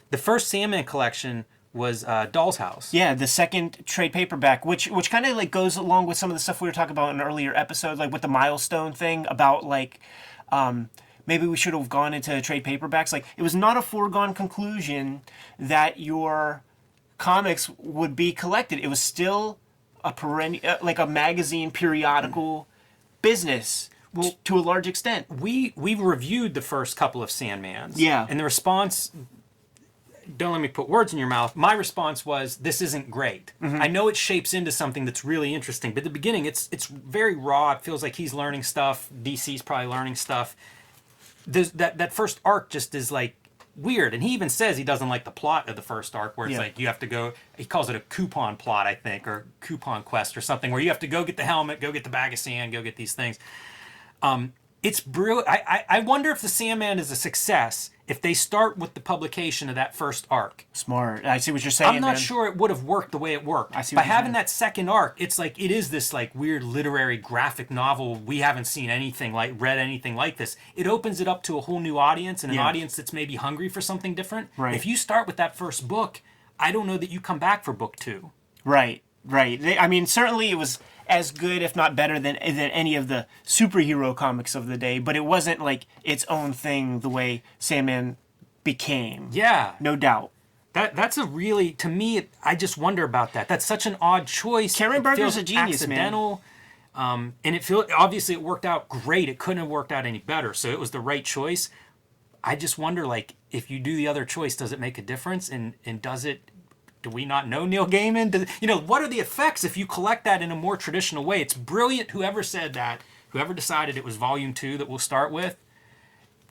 The first Sandman collection was Doll's House. Yeah, the second trade paperback, which kind of like goes along with some of the stuff we were talking about in an earlier episode, like with the milestone thing about like maybe we should have gone into trade paperbacks. Like, it was not a foregone conclusion that your comics would be collected. It was still a perennial, like a magazine periodical business. Well, to a large extent. We reviewed the first couple of Sandmans. Yeah. And the response, don't let me put words in your mouth, my response was, this isn't great. Mm-hmm. I know it shapes into something that's really interesting, but at the beginning it's very raw. It feels like he's learning stuff. DC's probably learning stuff. That first arc just is like weird. And he even says he doesn't like the plot of the first arc, where it's like you have to go, he calls it a coupon plot, I think, or coupon quest or something, where you have to go get the helmet, go get the bag of sand, go get these things. It's brilliant. I wonder if the Sandman is a success if they start with the publication of that first arc. Smart. I see what you're saying. I'm not sure it would have worked the way it worked. I see By what you're having saying. that second arc, it's like it is this like weird literary graphic novel. We haven't seen read anything like this. It opens it up to a whole new audience, and an audience that's maybe hungry for something different. Right. If you start with that first book, I don't know that you come back for book 2. Right. Certainly it was as good, if not better, than any of the superhero comics of the day, but it wasn't like its own thing the way Sandman became. Yeah. No doubt. That's a really, to me, I just wonder about that. That's such an odd choice. Karen Berger's a genius, accidental, man. And obviously it worked out great. It couldn't have worked out any better, so it was the right choice. I just wonder, like, if you do the other choice, does it make a difference? And does it... Do we not know Neil Gaiman? What are the effects if you collect that in a more traditional way? It's brilliant. Whoever said that, whoever decided it was volume 2 that we'll start with,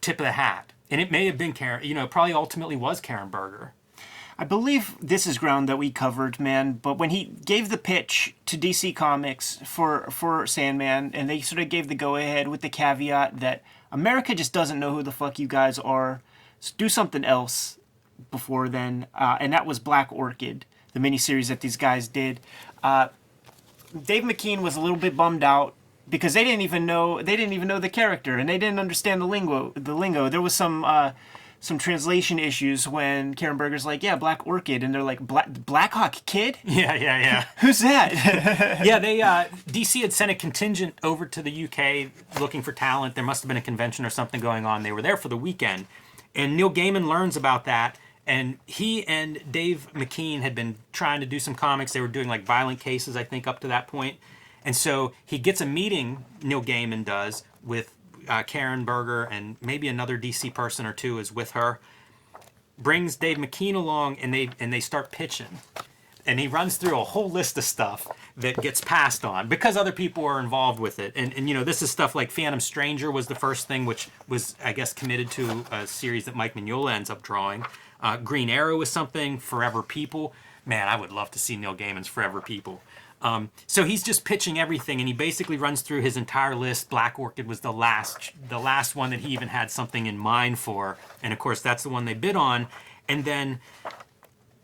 tip of the hat. And it may have been Karen, probably ultimately was Karen Berger. I believe this is ground that we covered, man, but when he gave the pitch to DC Comics for Sandman, and they sort of gave the go-ahead with the caveat that America just doesn't know who the fuck you guys are, so do something else before then, and that was Black Orchid, the miniseries that these guys did. Dave McKean was a little bit bummed out because they didn't even know the character, and they didn't understand the lingo. There was some translation issues when Karen Berger's like, yeah, Black Orchid, and they're like, Blackhawk Kid? Yeah. Who's that? Yeah, they DC had sent a contingent over to the UK looking for talent. There must have been a convention or something going on. They were there for the weekend, and Neil Gaiman learns about that. And he and Dave McKean had been trying to do some comics. They were doing like Violent Cases, I think, up to that point. And so he gets a meeting, Neil Gaiman does, with Karen Berger, and maybe another DC person or two is with her. Brings Dave McKean along, and they start pitching. And he runs through a whole list of stuff that gets passed on because other people are involved with it. And this is stuff like Phantom Stranger was the first thing, which was, I guess, committed to a series that Mike Mignola ends up drawing. Green Arrow is something. Forever People. Man, I would love to see Neil Gaiman's Forever People. So he's just pitching everything, and he basically runs through his entire list. Black Orchid was the last one that he even had something in mind for. And, of course, that's the one they bid on. And then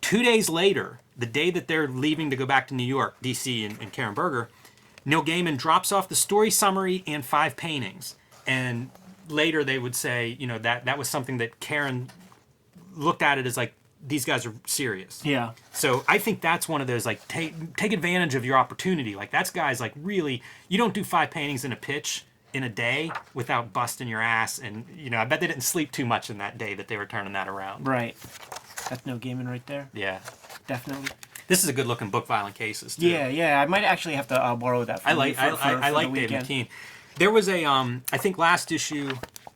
2 days later, the day that they're leaving to go back to New York, DC and Karen Berger, Neil Gaiman drops off the story summary and 5 paintings. And later they would say, that was something that Karen looked at it as like, these guys are serious. Yeah. So I think that's one of those, like, take advantage of your opportunity. Like, that's guys, like, really, you don't do 5 paintings in a pitch in a day without busting your ass. And, I bet they didn't sleep too much in that day that they were turning that around. Right. That's Neil Gaiman right there. Yeah. Definitely. This is a good looking book, Violent Cases, too. Yeah. I might actually have to borrow that. I From like you for I like the Dave weekend. McKean. There was a I think last issue,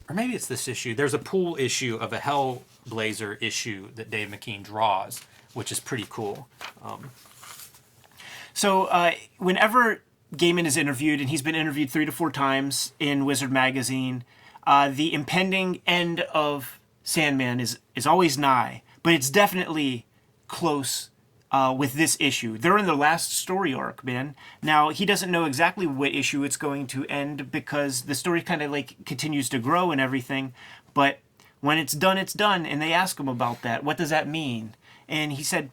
or maybe it's this issue. There's a pool issue of a Hellblazer issue that Dave McKean draws, which is pretty cool. So whenever Gaiman is interviewed, and he's been interviewed 3 to 4 times in Wizard magazine, the impending end of Sandman is always nigh, but it's definitely close with this issue. They're in the last story arc, man. Now, he doesn't know exactly what issue it's going to end because the story kind of like continues to grow and everything, but when it's done, and they ask him about that. What does that mean? And he said,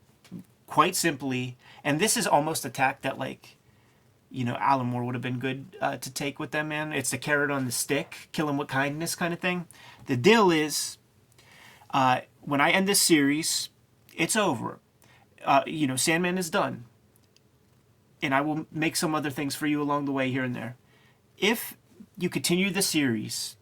quite simply, and this is almost a tack that, like, you know, Alan Moore would have been good to take with them, man. It's the carrot on the stick, kill him with kindness kind of thing. The deal is, when I end this series, it's over. You know, Sandman is done. And I will make some other things for you along the way here and there. If you continue the series,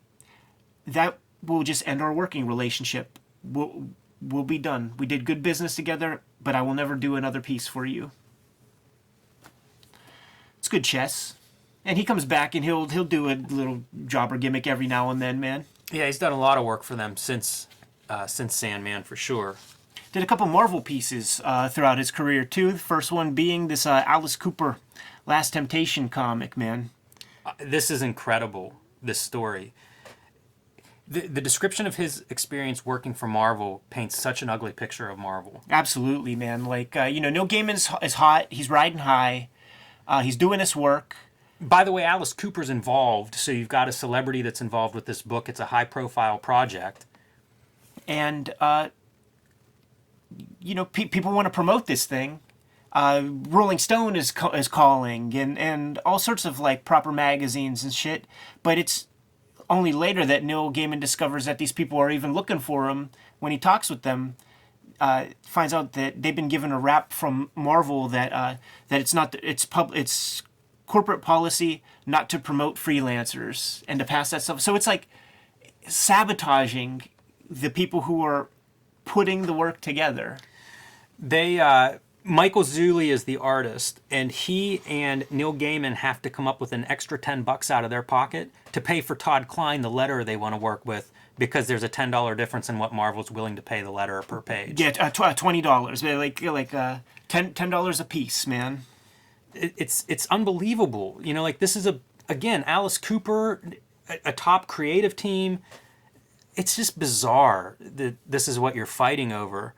that will just end our working relationship. We'll be done. We did good business together, but I will never do another piece for you. It's good chess. And he comes back and he'll do a little jobber gimmick every now and then, man. Yeah, he's done a lot of work for them since Sandman, for sure. Did a couple Marvel pieces throughout his career, too. The first one being this Alice Cooper Last Temptation comic, man. This is incredible, this story. The description of his experience working for Marvel paints such an ugly picture of Marvel. Absolutely, man. Like, you know, Neil Gaiman is hot. He's riding high. He's doing this work. By the way, Alice Cooper's involved, so you've got a celebrity that's involved with this book. It's a high-profile project. And, you know, people want to promote this thing. Rolling Stone is calling, and all sorts of, like, proper magazines and shit. But it's only later that Neil Gaiman discovers that these people are even looking for him. When he talks with them, finds out that they've been given a rap from Marvel that it's corporate policy not to promote freelancers and to pass that stuff. So it's like sabotaging the people who are putting the work together. Michael Zulli is the artist, and he and Neil Gaiman have to come up with an extra $10 out of their pocket to pay for Todd Klein, the letterer they want to work with, because there's a $10 difference in what Marvel's willing to pay the letterer per page. Yeah, $20, like $10 a piece, man. It's unbelievable. You know, like, this is again Alice Cooper, a top creative team. It's just bizarre that this is what you're fighting over.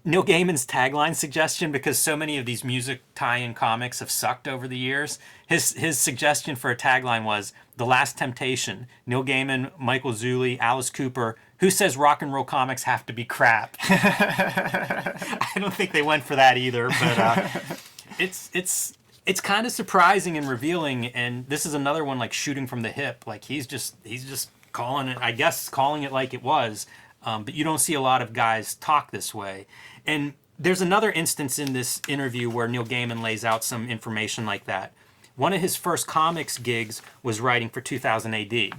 Neil Gaiman's tagline suggestion, because so many of these music tie-in comics have sucked over the years, his suggestion for a tagline was The Last Temptation, Neil Gaiman, Michael Zulli, Alice Cooper. Who says rock and roll comics have to be crap? I don't think they went for that either, but it's kind of surprising and revealing, and this is another one like shooting from the hip. Like, he's just calling it like it was. But you don't see a lot of guys talk this way. And there's another instance in this interview where Neil Gaiman lays out some information like that. One of his first comics gigs was writing for 2000 AD.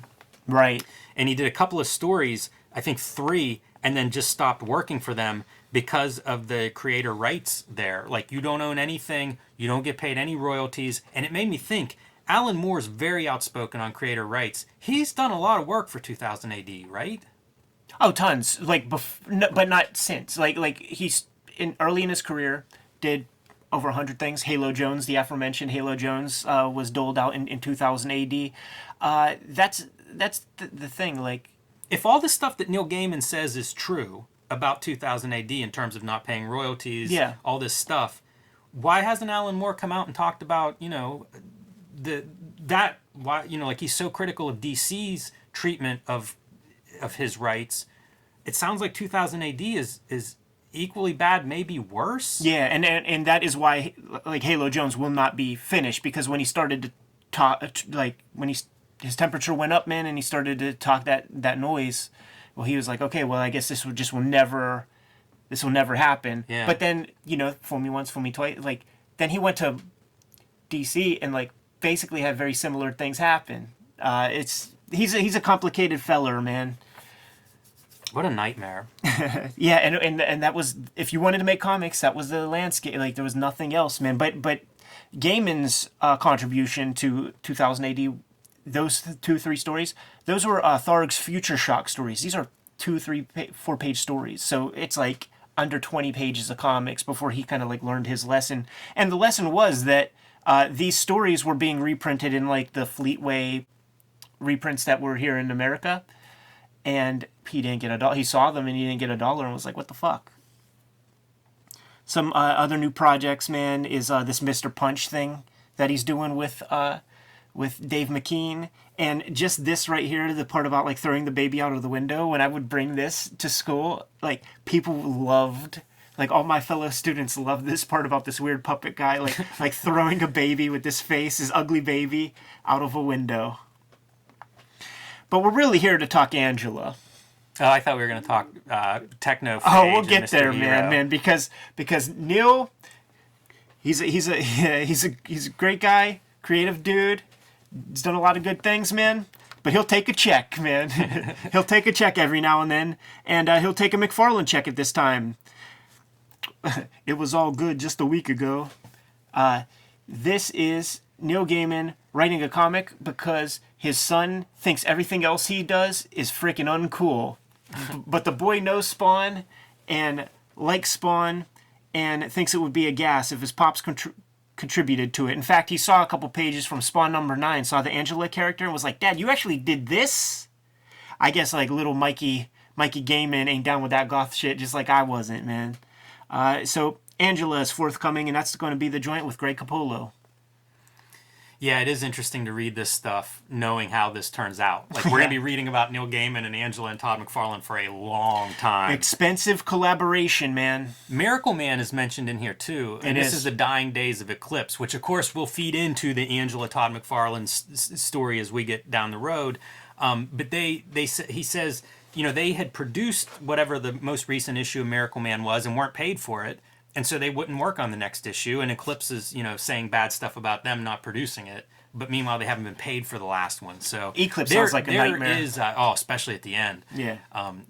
Right. And he did a couple of stories, I think 3, and then just stopped working for them because of the creator rights there. Like, you don't own anything, you don't get paid any royalties. And it made me think, Alan Moore's very outspoken on creator rights. He's done a lot of work for 2000 AD, right? Oh, tons. Like, but not since. Like he's early in his career did over 100 things. Halo Jones, the aforementioned Halo Jones, was doled out in 2000 AD. That's the thing. Like, if all the stuff that Neil Gaiman says is true about 2000 AD in terms of not paying royalties, yeah, all this stuff, why hasn't Alan Moore come out and talked about, why, like, he's so critical of DC's treatment of his rights? It sounds like 2000 AD is equally bad, maybe worse. Yeah, and that is why, like, Halo Jones will not be finished, because when he started to talk, like, when his temperature went up, man, and he started to talk that noise, well, he was like, okay, well, I guess this will never happen. Yeah. But then, fool me once, fool me twice. Like, then he went to DC and, like, basically had very similar things happen. He's a complicated feller, man. What a nightmare. Yeah, and that was, if you wanted to make comics, that was the landscape. Like, there was nothing else, man. But Gaiman's contribution to 2000 AD, those 2-3 stories, those were Tharg's Future Shock stories. These are 4-page stories. So it's like under 20 pages of comics before he kind of like learned his lesson. And the lesson was that these stories were being reprinted in like the Fleetway reprints that were here in America. And he didn't get $1. He saw them and he didn't get $1 and was like, what the fuck? Some other new projects, man, is this Mr. Punch thing that he's doing with Dave McKean. And just this right here, the part about like throwing the baby out of the window, when I would bring this to school, like people loved, like all my fellow students loved this part about this weird puppet guy, like throwing a baby with this face, his ugly baby, out of a window. But we're really here to talk Angela. Oh, I thought we were going to talk Techno. Oh, we'll get there, man, because Neil, he's a great guy, creative dude. He's done a lot of good things, man. But he'll take a check, man. He'll take a check every now and then, and he'll take a McFarlane check at this time. It was all good just a week ago. This is Neil Gaiman writing a comic because his son thinks everything else he does is freaking uncool. But the boy knows Spawn and likes Spawn and thinks it would be a gas if his pops contributed to it. In fact, he saw a couple pages from Spawn number 9, saw the Angela character, and was like, Dad, you actually did this? I guess like little Mikey Gaiman ain't down with that goth shit just like I wasn't, man. So Angela is forthcoming, and that's going to be the joint with Greg Capullo. Yeah, it is interesting to read this stuff knowing how this turns out. Like, we're going to be reading about Neil Gaiman and Angela and Todd McFarlane for a long time. Expensive collaboration, man. Miracle Man is mentioned in here, too. And this is the dying days of Eclipse, which, of course, will feed into the Angela Todd McFarlane story as we get down the road. But he says, you know, they had produced whatever the most recent issue of Miracle Man was and weren't paid for it. And so they wouldn't work on the next issue, and Eclipse is, you know, saying bad stuff about them not producing it. But meanwhile, they haven't been paid for the last one. So Eclipse sounds like a nightmare. There is, especially at the end. Yeah.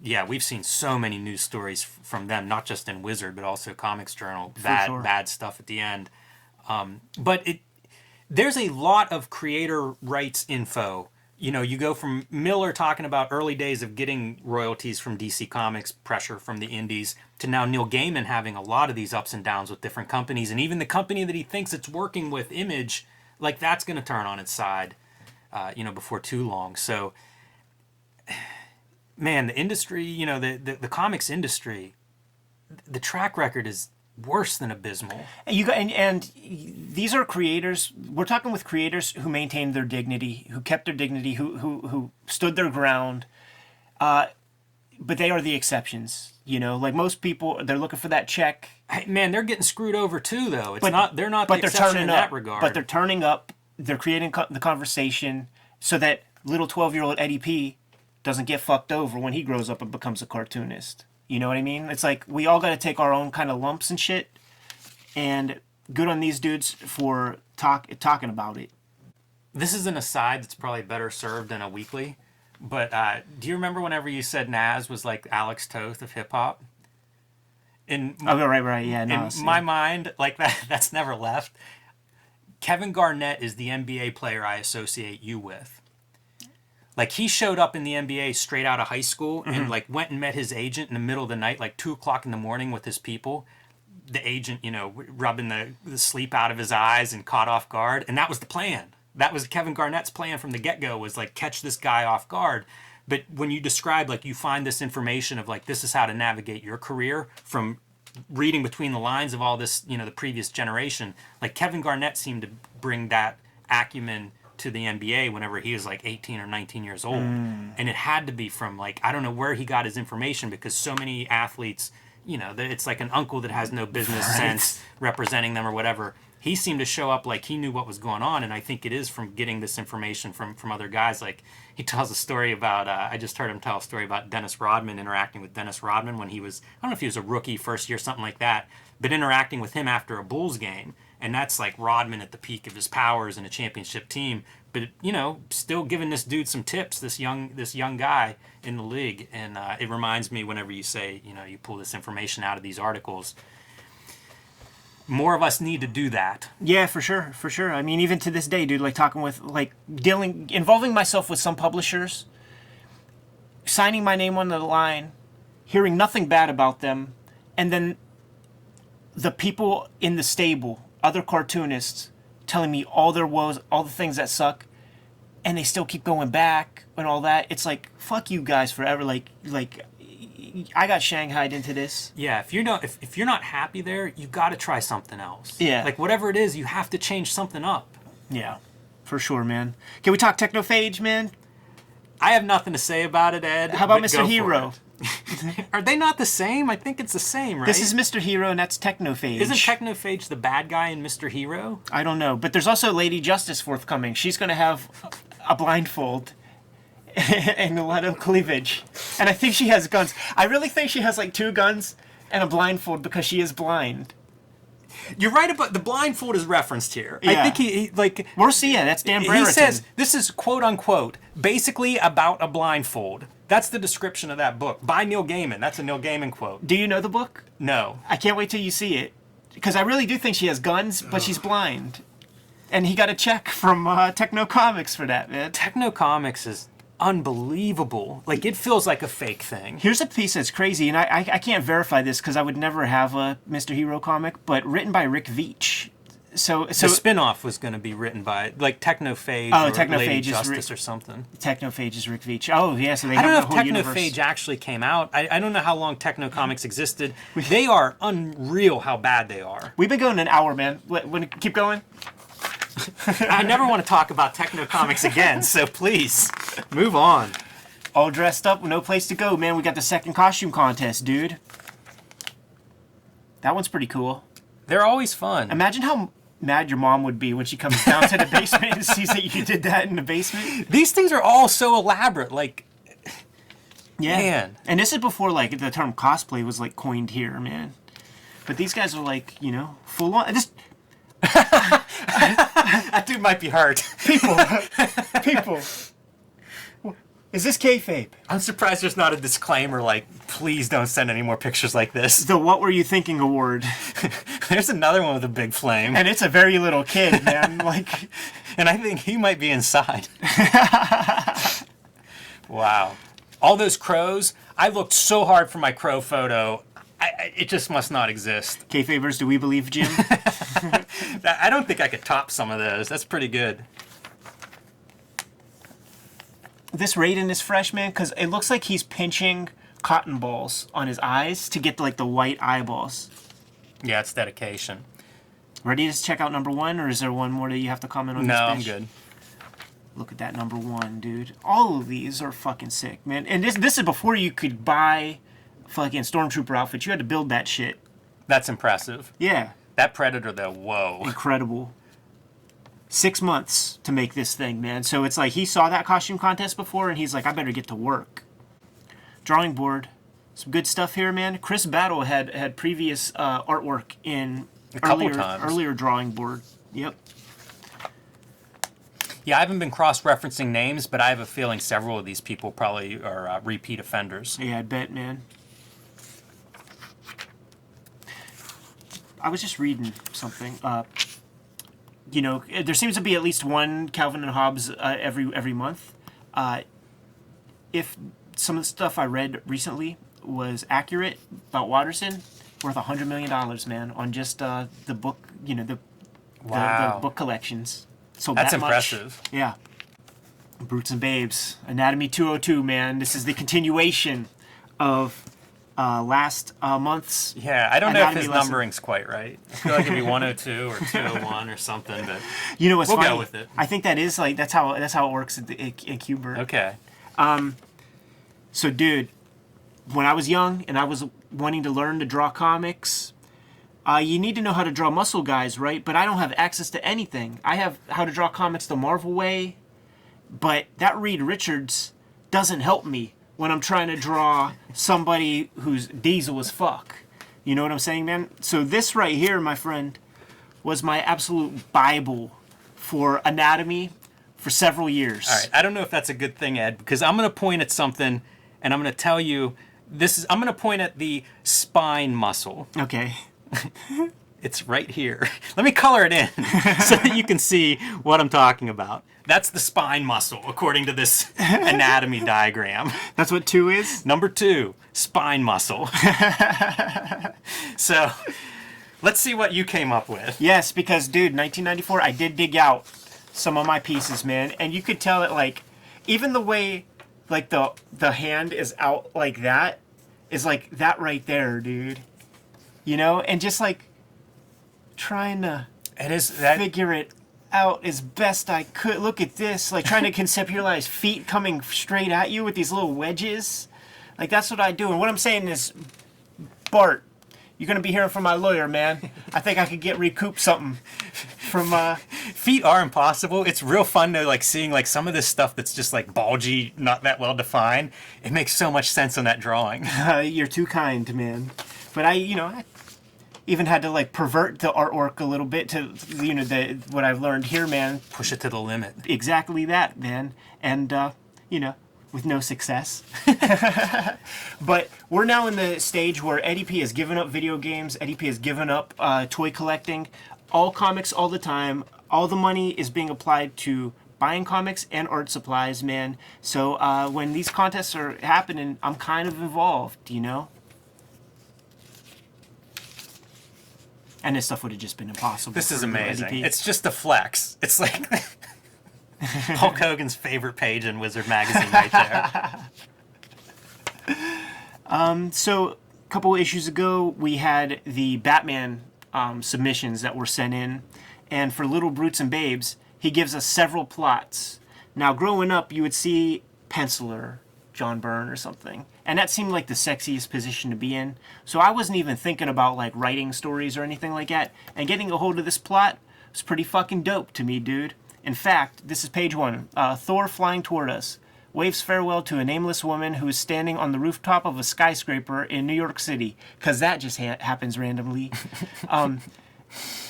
Yeah, we've seen so many news stories from them, not just in Wizard, but also Comics Journal. Bad stuff at the end. But there's a lot of creator rights info. You know, you go from Miller talking about early days of getting royalties from DC Comics, pressure from the indies, to now Neil Gaiman having a lot of these ups and downs with different companies. And even the company that he thinks it's working with, Image, like that's going to turn on its side, before too long. So, man, the industry, you know, the comics industry, the track record is worse than abysmal. And these are creators. We're talking with creators who maintained their dignity, who kept their dignity, who stood their ground. But they are the exceptions. You know, like most people, they're looking for that check. Man, they're getting screwed over too, though. They're not the exception in that regard. But they're turning up. They're creating the conversation so that little 12-year-old Eddie P doesn't get fucked over when he grows up and becomes a cartoonist. You know what I mean? It's like we all got to take our own kind of lumps and shit. And good on these dudes for talking about it. This is an aside that's probably better served in a weekly. But do you remember whenever you said Nas was like Alex Toth of hip hop? Right. Yeah. In my mind, like that's never left. Kevin Garnett is the NBA player I associate you with. Like, he showed up in the NBA straight out of high school and like went and met his agent in the middle of the night, like 2:00 in the morning with his people. The agent, you know, rubbing the sleep out of his eyes and caught off guard. And that was the plan. That was Kevin Garnett's plan from the get-go, was like catch this guy off guard. But when you describe, like, you find this information of like, this is how to navigate your career from reading between the lines of all this, you know, the previous generation, like Kevin Garnett seemed to bring that acumen to the NBA whenever he was like 18 or 19 years old. And it had to be from like, I don't know where he got his information, because so many athletes, you know, it's like an uncle that has no business sense representing them or whatever. He seemed to show up like he knew what was going on, and I think it is from getting this information from other guys. Like, he tells a story about, I just heard him tell a story about Dennis Rodman, interacting with Dennis Rodman when he was, I don't know if he was a rookie, first year, something like that, but interacting with him after a Bulls game. And that's like Rodman at the peak of his powers in a championship team. but you know, still giving this dude some tips. This young guy in the league, and it reminds me whenever you say, you know, you pull this information out of these articles. More of us need to do that. Yeah, for sure, for sure. I mean, even to this day, dude, like talking with, like involving myself with some publishers, signing my name on the line, hearing nothing bad about them, and then the people in the stable, other cartoonists, telling me all their woes, all the things that suck, and they still keep going back and all that. It's like, fuck you guys forever. Like I got shanghaied into this. Yeah, if you're not happy there, you got to try something else. Yeah. Like whatever it is, you have to change something up. Yeah, for sure, man. Can we talk Technophage, man? I have nothing to say about it, Ed. How about but Mr. go for Hero? it. Are they not the same? I think it's the same, right? This is Mr. Hero, and that's Technophage. Isn't Technophage the bad guy in Mr. Hero? I don't know, but there's also Lady Justice forthcoming. She's going to have a blindfold and a lot of cleavage. And I think she has guns. I really think she has like 2 guns and a blindfold because she is blind. You're right about the blindfold is referenced here. Yeah. I think he like We'll see it. That's Dan Brereton. he says this is quote unquote basically about a blindfold. That's the description of that book by Neil Gaiman. That's a Neil Gaiman quote. Do you know the book? No. I can't wait till you see it. Because I really do think she has guns, but she's blind. And he got a check from Techno Comics for that, man. Techno Comics is unbelievable. Like it feels like a fake thing. Here's a piece that's crazy, and I can't verify this because I would never have a Mr. Hero comic, but written by Rick Veitch. So The spin-off was going to be written by like Technophage or Technophage Lady is Justice or something. Technophage is Rick Veitch. Oh, yeah, so they I don't know have if the whole universe. Technophage actually came out. I don't know how long Techno Comics existed. They are unreal how bad they are. We've been going an hour, man. Keep going? I never want to talk about Techno Comics again, so please, move on. All dressed up, no place to go, man. We got the second costume contest, dude. That one's pretty cool. They're always fun. Imagine how mad your mom would be when she comes down to the basement and sees that you did that in the basement. These things are all so elaborate, like... Yeah. Man. And this is before, like, the term cosplay was, like, coined here, man. But these guys are, like, you know, full on... That dude might be hurt. People. Is this kayfabe? I'm surprised there's not a disclaimer like, please don't send any more pictures like this. The What Were You Thinking award. There's another one with a big flame. And it's a very little kid, man. Like, and I think he might be inside. Wow. All those crows, I looked so hard for my crow photo. It just must not exist. Kayfabers, do we believe Jim? I don't think I could top some of those. That's pretty good. This Raiden is fresh, man, because it looks like he's pinching cotton balls on his eyes to get, like, the white eyeballs. Yeah, it's dedication. Ready to check out number 1, or is there one more that you have to comment on? No, this I'm bitch? good. Look at that number 1, dude. All of these are fucking sick, man. And this is before you could buy fucking Stormtrooper outfits. You had to build that shit. That's impressive. Yeah. That Predator, though, whoa. Incredible. 6 months to make this thing, man. So it's like he saw that costume contest before, and he's like, I better get to work. Drawing board. Some good stuff here, man. Chris Battle had previous artwork in earlier drawing board. Yep. Yeah, I haven't been cross-referencing names, but I have a feeling several of these people probably are repeat offenders. Yeah, I bet, man. I was just reading something. You know, there seems to be at least one Calvin and Hobbes every month. If some of the stuff I read recently was accurate about Watterson, worth $100 million, man, on just the book, you know, the book collections. So that's that much, impressive. yeah. Brutes and Babes, Anatomy 202, man. This is the continuation of last month's. Yeah, I don't know if anatomy his lesson. numbering's quite right. I feel like it'd be 102 or 201 or something, but You know what's we'll funny? go with it. I think that is like that's how it works in Qbert. Okay. So, dude, when I was young and I was wanting to learn to draw comics, you need to know how to draw muscle guys, right? But I don't have access to anything. I have how to draw comics the Marvel way, but that Reed Richards doesn't help me when I'm trying to draw somebody who's diesel as fuck. You know what I'm saying, man? So this right here, my friend, was my absolute Bible for anatomy, for several years. All right, I don't know if that's a good thing, Ed, because I'm going to point at something, and I'm going to tell you I'm going to point at the spine muscle. Okay. It's right here. Let me color it in so that you can see what I'm talking about. That's the spine muscle, according to this anatomy diagram. That's what 2 is? Number 2, spine muscle. So, let's see what you came up with. Yes, because, dude, 1994, I did dig out some of my pieces, man. And you could tell that, like, even the way, like, the hand is out like that is, like, that right there, dude. You know? And just, like, trying to figure it out as best I could. Look at this, like trying to conceptualize feet coming straight at you with these little wedges. Like that's what I do. And what I'm saying is, Bart, you're gonna be hearing from my lawyer, man. I think I could recoup something from. Feet are impossible. It's real fun to like seeing like some of this stuff that's just like bulgy, not that well defined. It makes so much sense on that drawing. You're too kind, man. But I even had to like pervert the artwork a little bit to what I've learned here, man. Push it to the limit. Exactly that, man. And with no success. But we're now in the stage where Eddie P has given up video games. Eddie P has given up toy collecting. All comics all the time. All the money is being applied to buying comics and art supplies, man. So when these contests are happening, I'm kind of involved, you know? And this stuff would have just been impossible. This is amazing. It's just a flex. It's like Hulk Hogan's favorite page in Wizard Magazine right there. So a couple issues ago, we had the Batman submissions that were sent in. And for Little Brutes and Babes, he gives us several plots. Now, growing up, you would see Penciler, John Byrne or something. And that seemed like the sexiest position to be in. So I wasn't even thinking about like writing stories or anything like that. And getting a hold of this plot was pretty fucking dope to me, dude. In fact, this is page 1. Thor flying toward us. Waves farewell to a nameless woman who is standing on the rooftop of a skyscraper in New York City. Because that just happens randomly.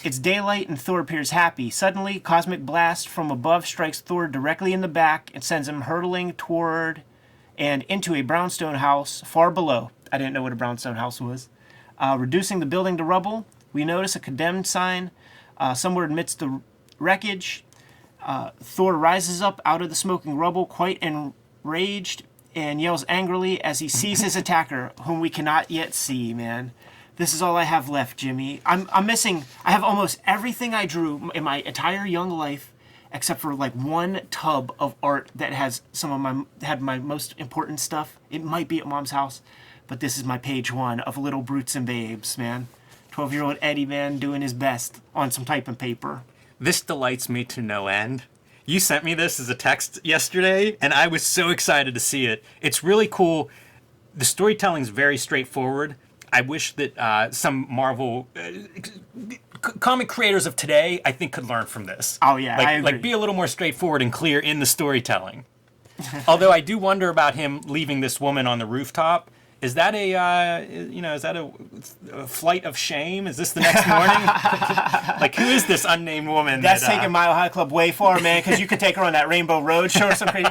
It's daylight and Thor appears happy. Suddenly, cosmic blast from above strikes Thor directly in the back and sends him hurtling toward and into a brownstone house far below. I didn't know what a brownstone house was. Reducing the building to rubble, we notice a condemned sign somewhere amidst the wreckage. Thor rises up out of the smoking rubble, quite enraged, and yells angrily as he sees his attacker, whom we cannot yet see, man. This is all I have left, Jimmy. I'm missing... I have almost everything I drew in my entire young life, except for like one tub of art that has had my most important stuff. It might be at Mom's house, but this is my page 1 of Little Brutes and Babes, man. 12-year-old Eddie, man, doing his best on some typing paper. This delights me to no end. You sent me this as a text yesterday, and I was so excited to see it. It's really cool. The storytelling's very straightforward. I wish that some Marvel comic creators of today, I think, could learn from this. Oh, yeah, I agree. Like, be a little more straightforward and clear in the storytelling. Although I do wonder about him leaving this woman on the rooftop. Is that a flight of shame? Is this the next morning? Like, who is this unnamed woman? That's taking Mile High Club way far, man, because you could take her on that Rainbow Road show or something.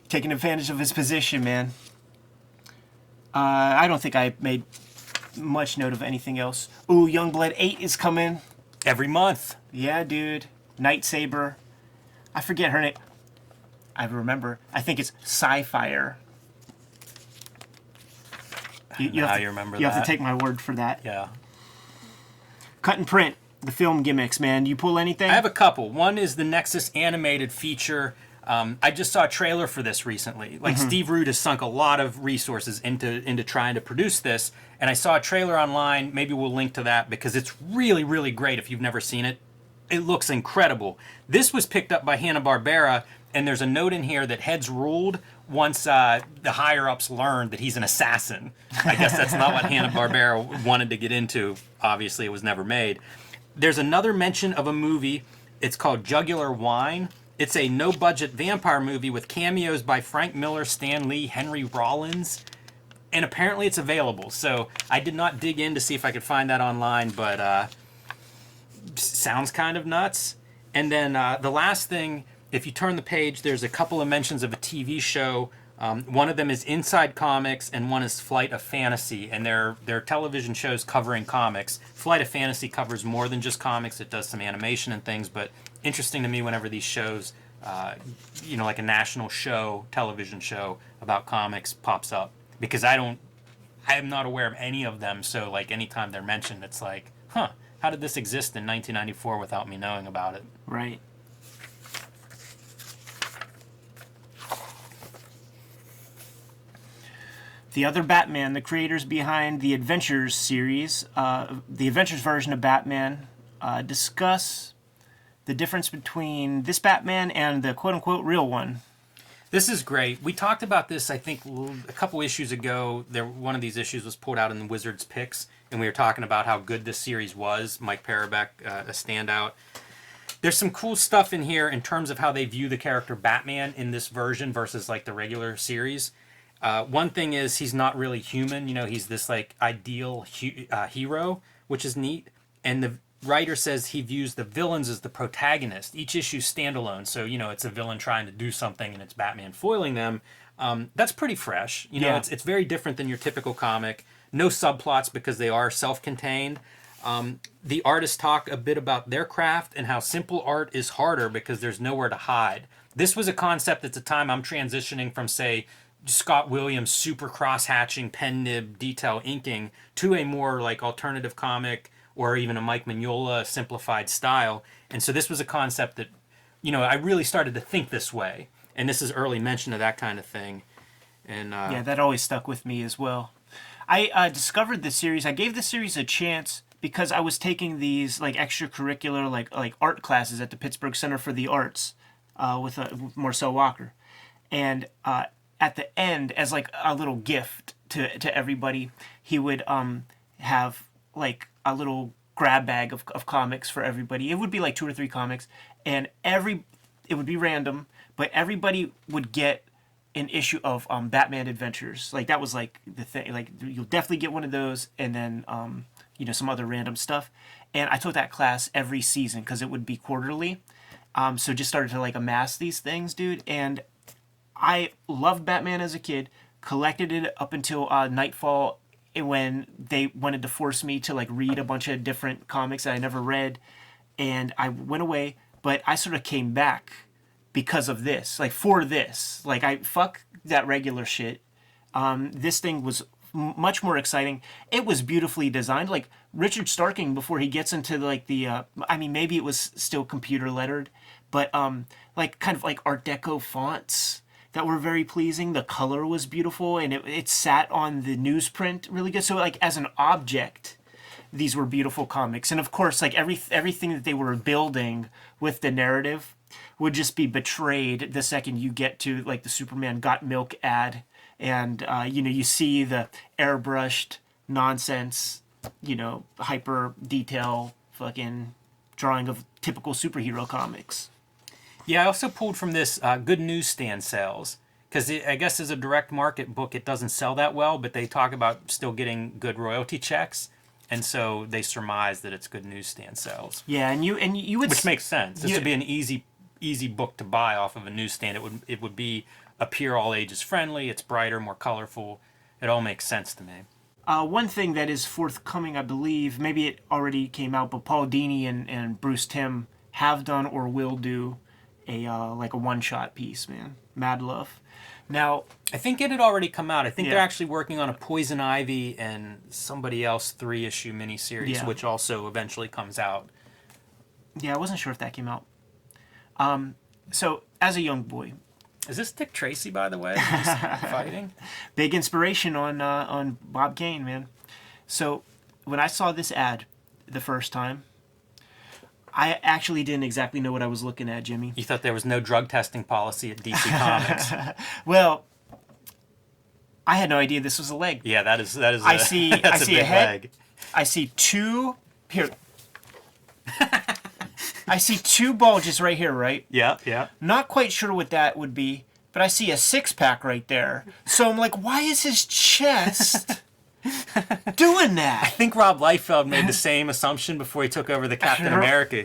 Taking advantage of his position, man. I don't think I made much note of anything else. Ooh, Youngblood 8 is coming. Every month. Yeah, dude. Night Saber. I forget her name. I remember. I think it's Sci-Fire. You remember that. You have to take my word for that. Yeah. Cut and print. The film gimmicks, man. You pull anything? I have a couple. One is the Nexus animated feature. I just saw a trailer for this recently. Like, Steve Root has sunk a lot of resources into trying to produce this. And I saw a trailer online. Maybe we'll link to that because it's really, really great if you've never seen it. It looks incredible. This was picked up by Hanna-Barbera, and there's a note in here that heads ruled once the higher-ups learned that he's an assassin. I guess that's not what Hanna-Barbera wanted to get into. Obviously, it was never made. There's another mention of a movie. It's called Jugular Wine. It's a no-budget vampire movie with cameos by Frank Miller, Stan Lee, Henry Rollins, and apparently it's available. So I did not dig in to see if I could find that online, but sounds kind of nuts. And then the last thing if you turn the page, there's a couple of mentions of a TV show. One of them is Inside Comics, and one is Flight of Fantasy, and they're television shows covering comics. Flight of Fantasy covers more than just comics; it does some animation and things. But interesting to me whenever these shows, like a national show, television show about comics pops up, because I am not aware of any of them. So like anytime they're mentioned, it's like, huh, how did this exist in 1994 without me knowing about it? Right. The other Batman, the creators behind the Adventures series, the Adventures version of Batman, discuss the difference between this Batman and the quote-unquote real one. This is great. We talked about this, I think, a couple issues ago. One of these issues was pulled out in the Wizards Picks, and we were talking about how good this series was. Mike Parobeck, a standout. There's some cool stuff in here in terms of how they view the character Batman in this version versus like the regular series. One thing is he's not really human. He's this like ideal hero, which is neat. And the writer says he views the villains as the protagonist. Each issue standalone. So, it's a villain trying to do something and it's Batman foiling them. That's pretty fresh. It's very different than your typical comic. No subplots because they are self-contained. The artists talk a bit about their craft and how simple art is harder because there's nowhere to hide. This was a concept at the time I'm transitioning from, say, Scott Williams' super cross-hatching, pen nib detail inking to a more like alternative comic or even a Mike Mignola simplified style. And so this was a concept that, I really started to think this way. And this is early mention of that kind of thing. And yeah, that always stuck with me as well. I discovered this series. I gave this series a chance because I was taking these like extracurricular like art classes at the Pittsburgh Center for the Arts with Marcel Walker. And at the end, as like a little gift to everybody, he would have like a little grab bag of comics for everybody. It would be like 2 or 3 comics, and it would be random, but everybody would get an issue of Batman Adventures. Like that was like the thing. Like you'll definitely get one of those, and then some other random stuff. And I took that class every season because it would be quarterly. So just started to like amass these things, dude, and I loved Batman as a kid, collected it up until Nightfall when they wanted to force me to like read a bunch of different comics that I never read, and I went away, but I sort of came back because of this, like for this. Like I fuck that regular shit. This thing was much more exciting. It was beautifully designed. Like Richard Starking, before he gets into like the, maybe it was still computer lettered, but like kind of like Art Deco fonts that were very pleasing. The color was beautiful, and it sat on the newsprint really good. So like as an object, these were beautiful comics. And of course, like everything that they were building with the narrative would just be betrayed the second you get to like the Superman Got Milk ad, and you see the airbrushed nonsense, hyper detail fucking drawing of typical superhero comics. Yeah, I also pulled from this good newsstand sales, because I guess as a direct market book, it doesn't sell that well, but they talk about still getting good royalty checks, and so they surmise that it's good newsstand sales. Yeah, and you would, which makes sense. This would be an easy book to buy off of a newsstand. It would appear all ages friendly. It's brighter, more colorful. It all makes sense to me. One thing that is forthcoming, I believe, maybe it already came out, but Paul Dini and Bruce Timm have done or will do a one-shot piece, man. Mad Love. Now, I think it had already come out. I think they're actually working on a Poison Ivy and somebody else 3-issue miniseries, which also eventually comes out. Yeah, I wasn't sure if that came out. So, as a young boy, is this Dick Tracy, by the way? He's fighting. Big inspiration on Bob Kane, man. So, when I saw this ad the first time, I actually didn't exactly know what I was looking at, Jimmy. You thought there was no drug testing policy at DC Comics. Well, I had no idea this was a leg. Yeah, that is. I see a head. Leg. I see two here. I see 2 bulges right here, right? Yeah. Not quite sure what that would be, but I see a 6-pack right there. So I'm like, why is his chest doing done that. I think Rob Liefeld made the same assumption before he took over the Captain America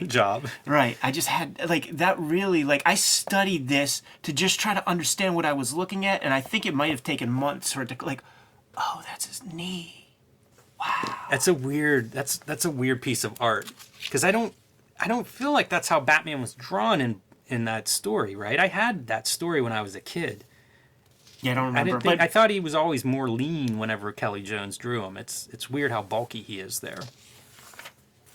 job. Right. I just had, like, that really, like, I studied this to just try to understand what I was looking at, and I think it might have taken months for it to, like, oh, that's his knee. Wow. That's a weird piece of art, because I don't feel like that's how Batman was drawn in that story, right? I had that story when I was a kid. Yeah, I don't remember. I thought he was always more lean whenever Kelly Jones drew him. It's weird how bulky he is there.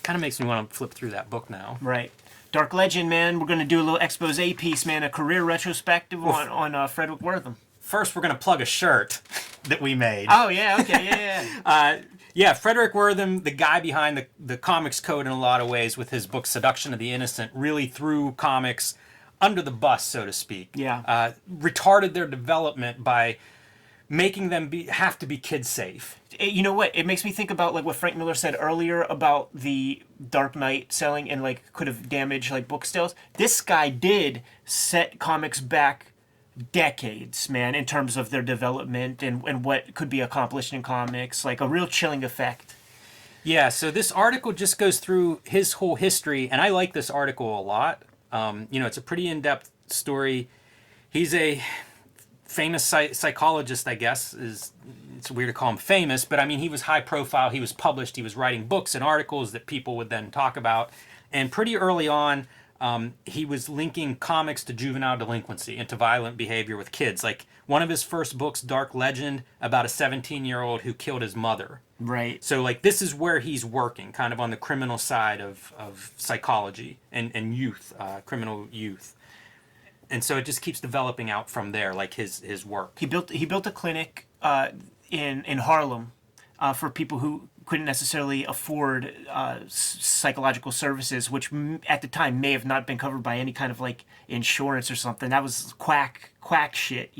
Kind of makes me want to flip through that book now. Right. Dark Legend, man. We're going to do a little expose piece, man. A career retrospective on Fredrick Wertham. First, we're going to plug a shirt that we made. Oh, yeah. Okay. Yeah. Yeah, Frederick Wertham, the guy behind the Comics Code in a lot of ways with his book Seduction of the Innocent, really threw comics under the bus, so to speak. Yeah. Retarded their development by making them have to be kid safe. You know what? It makes me think about, like, what Frank Miller said earlier about the Dark Knight selling and, like, could have damaged, like, book sales. This guy did set comics back decades, man, in terms of their development and what could be accomplished in comics. Like, a real chilling effect. Yeah, so this article just goes through his whole history, and I like this article a lot. It's a pretty in-depth story. He's a famous psychologist, I guess. It's weird to call him famous, but I mean, he was high profile. He was published. He was writing books and articles that people would then talk about. And pretty early on, he was linking comics to juvenile delinquency and to violent behavior with kids. Like one of his first books, Dark Legend, about a 17-year-old who killed his mother. Right. So, like, this is where he's working, kind of on the criminal side of psychology and youth, criminal youth. And so it just keeps developing out from there, like his work. He built a clinic in Harlem for people who couldn't necessarily afford psychological services, which at the time may have not been covered by any kind of, like, insurance or something. That was quack shit,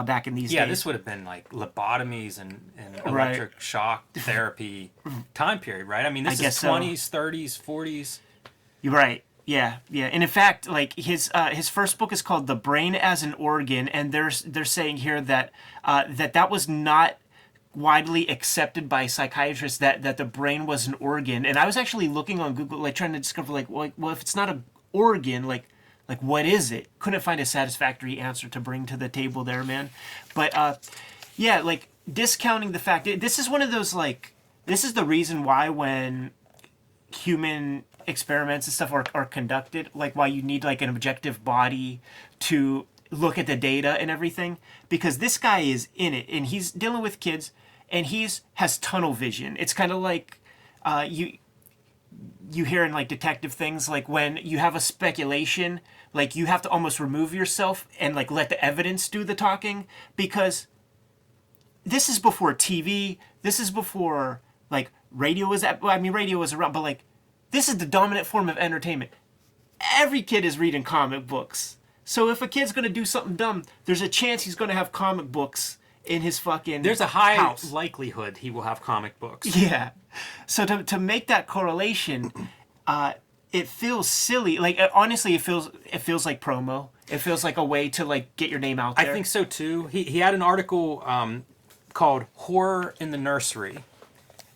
back in these days. Yeah, this would have been like lobotomies and electric shock therapy time period, right? I mean, this is 20s, 30s, 40s. You're right. Yeah. And in fact, like, his first book is called The Brain as an Organ, and they're saying here that that was not widely accepted by psychiatrists, that the brain was an organ. And I was actually looking on Google, like, trying to discover, like, well, if it's not an organ, like what is it? Couldn't find a satisfactory answer to bring to the table there, man. But yeah, like, discounting the fact, this is one of those, like, this is the reason why when human experiments and stuff are conducted, like, why you need, like, an objective body to look at the data and everything, because this guy is in it and he's dealing with kids and has tunnel vision. It's kind of like you hear in, like, detective things, like, when you have a speculation, like, you have to almost remove yourself and, like, let the evidence do the talking, because this is before TV, this is before, like, radio was around, but, like, this is the dominant form of entertainment. Every kid is reading comic books. So if a kid's going to do something dumb, there's a chance he's going to have comic books in his fucking There's a high house. likelihood he will have comic books. Yeah. So to make that correlation, it feels silly. Like, honestly, it feels like promo. It feels like a way to, like, get your name out there. I think so too. He had an article called "Horror in the Nursery,"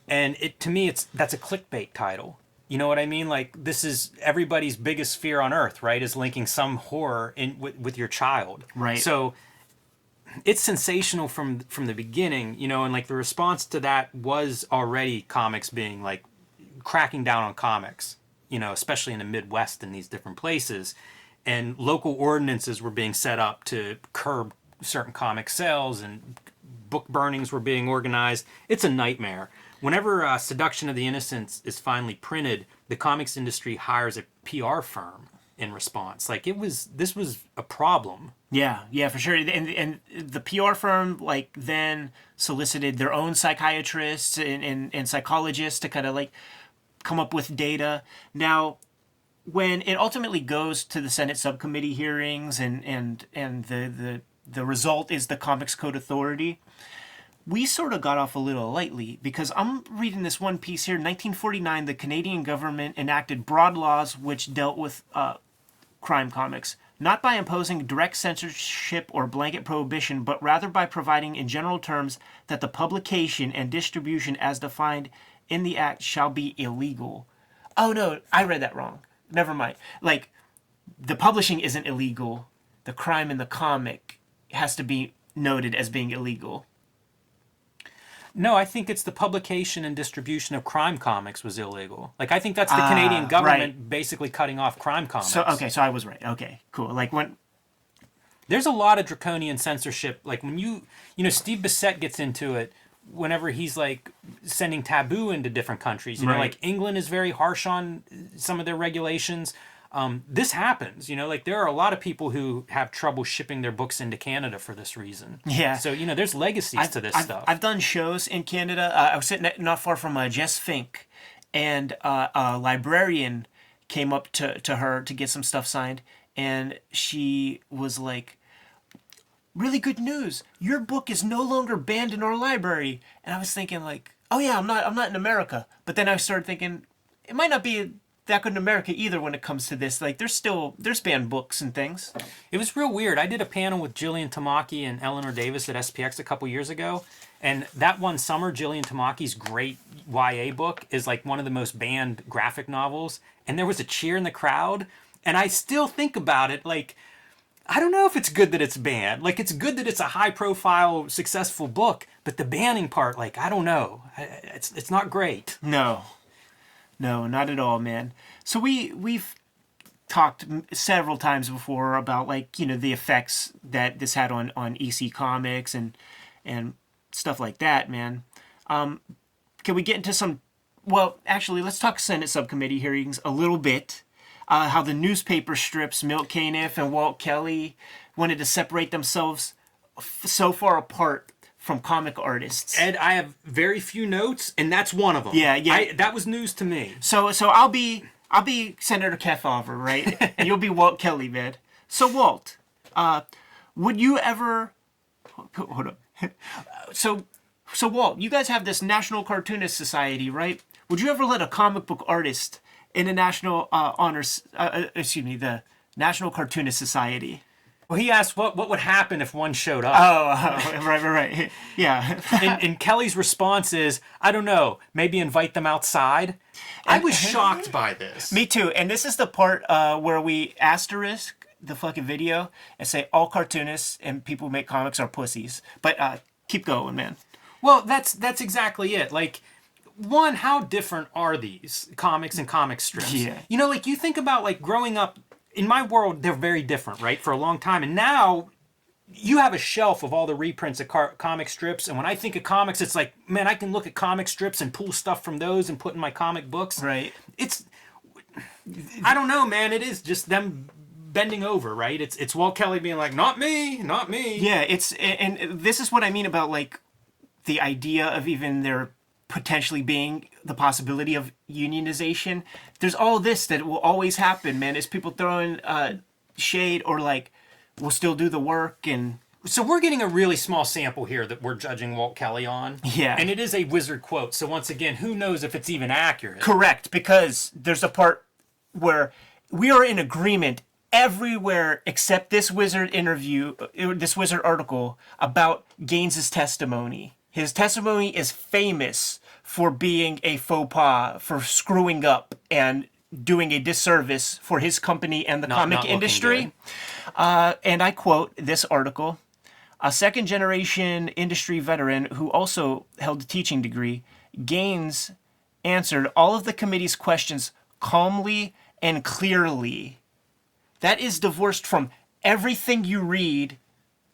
and to me that's a clickbait title. You know what I mean? Like, this is everybody's biggest fear on earth, right? Is linking some horror with your child. Right. So it's sensational from the beginning, and, like, the response to that was already comics being, like, cracking down on comics, especially in the Midwest and these different places. And local ordinances were being set up to curb certain comic sales, and book burnings were being organized. It's a nightmare. Whenever Seduction of the Innocents is finally printed, the comics industry hires a PR firm in response. Like, this was a problem. Yeah, for sure. And the PR firm, like, then solicited their own psychiatrists and psychologists to kind of, like, come up with data. Now, when it ultimately goes to the Senate subcommittee hearings and the result is the Comics Code Authority, we sort of got off a little lightly, because I'm reading this one piece here. In 1949, the Canadian government enacted broad laws which dealt with crime comics. not by imposing direct censorship or blanket prohibition, but rather by providing in general terms that the publication and distribution as defined in the act shall be illegal. Oh no, I read that wrong. Never mind. Like, the publishing isn't illegal. The crime in the comic has to be noted as being illegal. No, I think it's the publication and distribution of crime comics was illegal. Like, I think that's the Canadian government basically cutting off crime comics. So I was right. Okay, cool. Like, when there's a lot of draconian censorship. Like, when you know, Steve Bissette gets into it whenever he's like sending Taboo into different countries. You know, like England is very harsh on some of their regulations. This happens, you know, like there are a lot of people who have trouble shipping their books into Canada for this reason. Yeah. So, you know, there's legacies to this stuff. I've done shows in Canada. I was sitting not far from Jess Fink, and a librarian came up to her to get some stuff signed, and she was like, "Really good news. Your book is no longer banned in our library." And I was thinking like, "Oh yeah, I'm not in America." But then I started thinking it might not be that good in America either when it comes to this. Like, there's banned books and things. It was real weird. I did a panel with Jillian Tamaki and Eleanor Davis at SPX a couple years ago, and that one summer, Jillian Tamaki's great YA book is like one of the most banned graphic novels, and there was a cheer in the crowd, and I still think about it like, I don't know if it's good that it's banned. Like, it's good that it's a high-profile, successful book, but the banning part, like, I don't know. It's not great. No, not at all, man. So we've talked several times before about, like, you know, the effects that this had on EC Comics and stuff like that, man. Can we get into some? Well, actually, let's talk Senate subcommittee hearings a little bit. How the newspaper strips, Milt Caniff and Walt Kelly, wanted to separate themselves so far apart from comic artists. Ed, I have very few notes, and that's one of them. Yeah. That was news to me. So I'll be Senator Kefauver, right? And you'll be Walt Kelly, man. So Walt, would you ever? Hold up. So Walt, you guys have this National Cartoonist Society, right? Would you ever let a comic book artist in the National the National Cartoonist Society? Well, he asked what would happen if one showed up. Oh, right. Yeah. and Kelly's response is, I don't know, maybe invite them outside. I was shocked by this. Me too. And this is the part where we asterisk the fucking video and say all cartoonists and people who make comics are pussies. But keep going, man. Well, that's exactly it. Like, one, how different are these comics and comic strips? Yeah. You know, like, you think about, like, growing up, in my world, they're very different, right? For a long time. And now you have a shelf of all the reprints of comic strips. And when I think of comics, it's like, man, I can look at comic strips and pull stuff from those and put in my comic books. Right. I don't know, man. It is just them bending over, right? It's Walt Kelly being like, not me. Yeah, and this is what I mean about, like, the idea of even there potentially being the possibility of unionization. There's all this that will always happen, man. Is people throwing shade or, like, we'll still do the work. And so we're getting a really small sample here that we're judging Walt Kelly on. Yeah. And it is a wizard quote. So once again, who knows if it's even accurate? Correct, because there's a part where we are in agreement everywhere except this wizard interview, this wizard article about Gaines's testimony. His testimony is famous for being a faux pas, for screwing up and doing a disservice for his company and the comic industry. And I quote this article, a second-generation industry veteran who also held a teaching degree, Gaines answered all of the committee's questions calmly and clearly. That is divorced from everything you read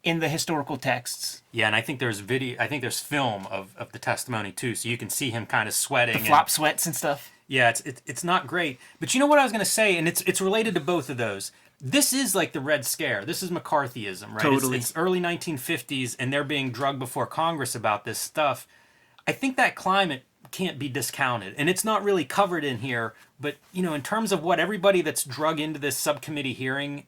in the historical texts. Yeah, and I think there's there's film of the testimony too, so you can see him kind of sweating. The flop sweats and stuff. Yeah, it's not great. But you know what I was going to say, and it's related to both of those. This is like the Red Scare. This is McCarthyism, right? Totally. It's early 1950s, and they're being drugged before Congress about this stuff. I think that climate can't be discounted, and it's not really covered in here, but, you know, in terms of what everybody that's drug into this subcommittee hearing,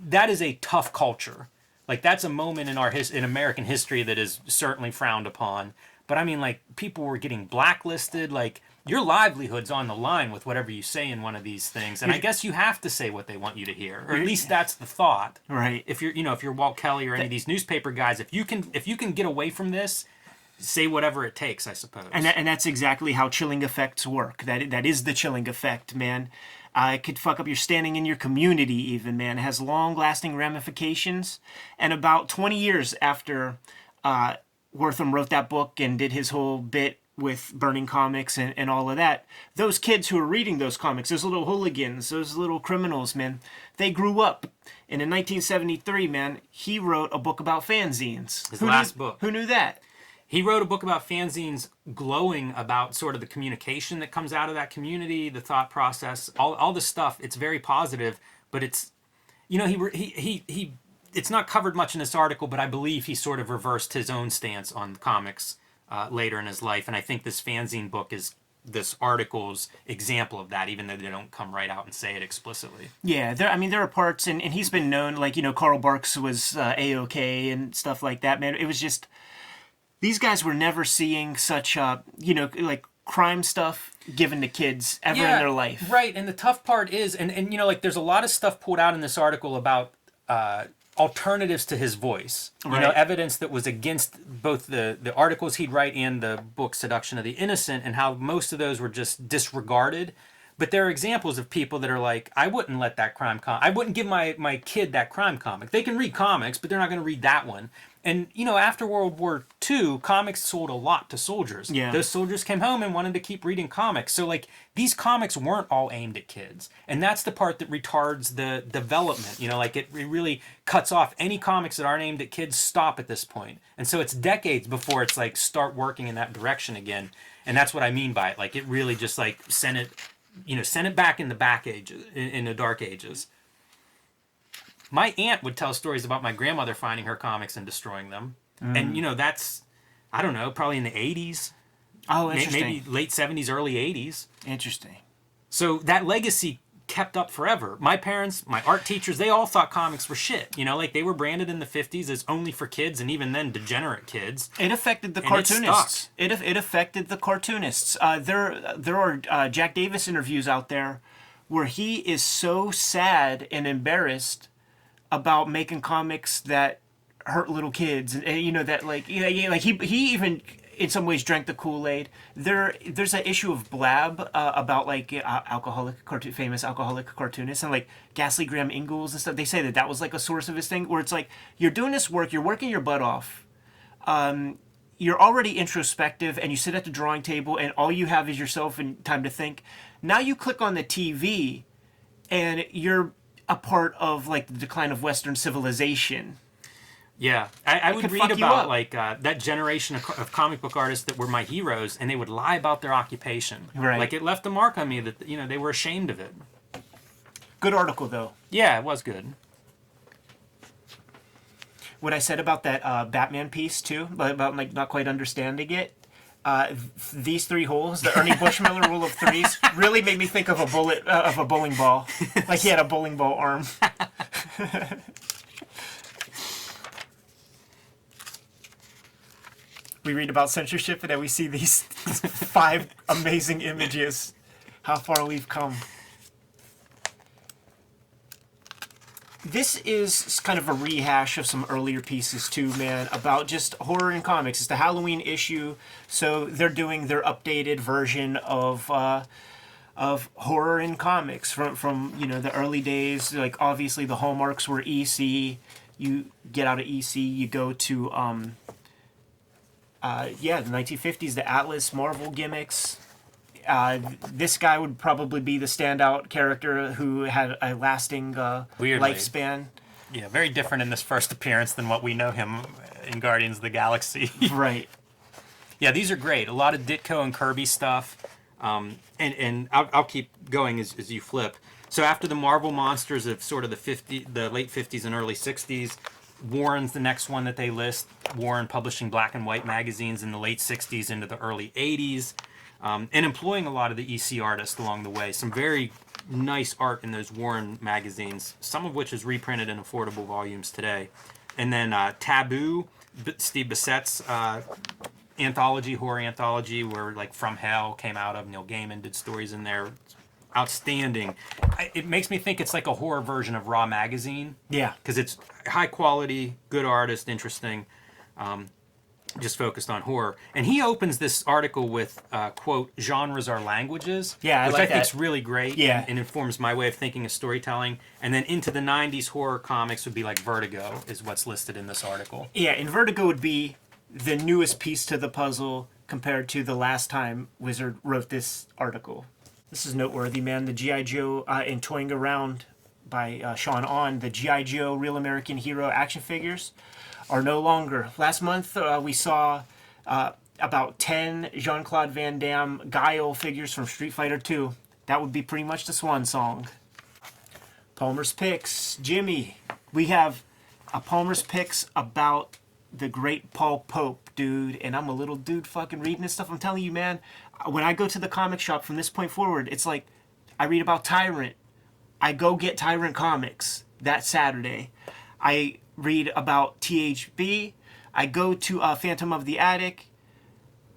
that is a tough culture. Like, that's a moment in American history that is certainly frowned upon. But I mean, like, people were getting blacklisted. Like, your livelihood's on the line with whatever you say in one of these things, and I guess you have to say what they want you to hear, or at least that's the thought. Right. If you're Walt Kelly or any of these newspaper guys, if you can get away from this, say whatever it takes, I suppose. And that's exactly how chilling effects work. That is the chilling effect, man. It could fuck up your standing in your community even, man. It has long-lasting ramifications. And about 20 years after Wertham wrote that book and did his whole bit with burning comics and all of that, those kids who are reading those comics, those little hooligans, those little criminals, man, they grew up. And in 1973, man, he wrote a book about fanzines. His last book. Who knew that? He wrote a book about fanzines, glowing about sort of the communication that comes out of that community, the thought process, all the stuff. It's very positive, but it's, he it's not covered much in this article, but I believe he sort of reversed his own stance on comics later in his life, and I think this fanzine book is this article's example of that, even though they don't come right out and say it explicitly. Yeah, there are parts, and he's been known, like, Karl Barks was A-OK and stuff like that, man. It was just, these guys were never seeing such, like, crime stuff given to kids ever in their life. Right, and the tough part is, and like, there's a lot of stuff pulled out in this article about alternatives to his voice. Right. Evidence that was against both the articles he'd write and the book Seduction of the Innocent, and how most of those were just disregarded. But there are examples of people that are like, I wouldn't let that I wouldn't give my kid that crime comic. They can read comics, but they're not going to read that one. And, after World War II, comics sold a lot to soldiers. Yeah. Those soldiers came home and wanted to keep reading comics. So, like, these comics weren't all aimed at kids. And that's the part that retards the development. It really cuts off any comics that aren't aimed at kids stop at this point. And so it's decades before it's, like, start working in that direction again. And that's what I mean by it. Like, it really just, like, sent it back in the back ages, in the dark ages. My aunt would tell stories about my grandmother finding her comics and destroying them. And, that's, I don't know, probably in the 80s. Oh, interesting. Maybe late 70s, early 80s. Interesting. So that legacy kept up forever. My parents, my art teachers, they all thought comics were shit. Like, they were branded in the 50s as only for kids, and even then, degenerate kids. It affected the cartoonists. It affected the cartoonists. There are Jack Davis interviews out there where he is so sad and embarrassed about making comics that hurt little kids, and that he even in some ways drank the Kool-Aid. There's an issue of Blab about like famous alcoholic cartoonists, and like Ghastly Graham Ingalls and stuff. They say that was like a source of his thing, where it's like, you're doing this work, you're working your butt off, you're already introspective, and you sit at the drawing table and all you have is yourself and time to think. Now you click on the TV and you're a part of like the decline of Western civilization. Yeah, I would read about like that generation of comic book artists that were my heroes, and they would lie about their occupation. Right. Like, it left a mark on me that they were ashamed of it. Good article though. Yeah, it was good. What I said about that Batman piece too, about like not quite understanding it. These three holes, the Ernie Bushmiller rule of threes, really made me think of a bowling ball. Like he had a bowling ball arm. We read about censorship and then we see these 5 amazing images. How far we've come. This is kind of a rehash of some earlier pieces too, man, about just horror in comics. It's the Halloween issue, so they're doing their updated version of horror in comics from the early days. Like, obviously the hallmarks were EC. You get out of EC, you go to the 1950s, the Atlas Marvel gimmicks. This guy would probably be the standout character who had a lasting lifespan. Yeah, very different in this first appearance than what we know him in Guardians of the Galaxy. Right. Yeah, these are great. A lot of Ditko and Kirby stuff. And I'll keep going as you flip. So after the Marvel monsters of sort of the late 50s and early 60s, Warren's the next one that they list. Warren publishing black and white magazines in the late 60s into the early 80s. And employing a lot of the EC artists along the way. Some very nice art in those Warren magazines, some of which is reprinted in affordable volumes today. And then Taboo, Steve Bissett's anthology, horror anthology, where like From Hell came out of. Neil Gaiman did stories in there. Outstanding. It makes me think it's like a horror version of Raw Magazine. Yeah. Because it's high quality, good artist, interesting, just focused on horror. And he opens this article with, quote, "Genres are languages," Yeah, which like I think is that. really great, Yeah. and informs my way of thinking of storytelling. And then into the 90s horror comics would be like Vertigo, is what's listed in this article. Yeah, and Vertigo would be the newest piece to the puzzle compared to the last time Wizard wrote this article. This is noteworthy, man. The G.I. Joe and Toying Around by Sean On, the G.I. Joe Real American Hero action figures are no longer. Last month we saw about 10 Jean-Claude Van Damme Guile figures from Street Fighter 2. That would be pretty much the swan song. Palmer's Picks. Jimmy, we have a Palmer's Picks about the great Paul Pope, dude. And I'm a little dude fucking reading this stuff. I'm telling you, man, when I go to the comic shop from this point forward, it's like I read about Tyrant. I go get Tyrant comics that Saturday. I read about THB. I go to Phantom of the Attic.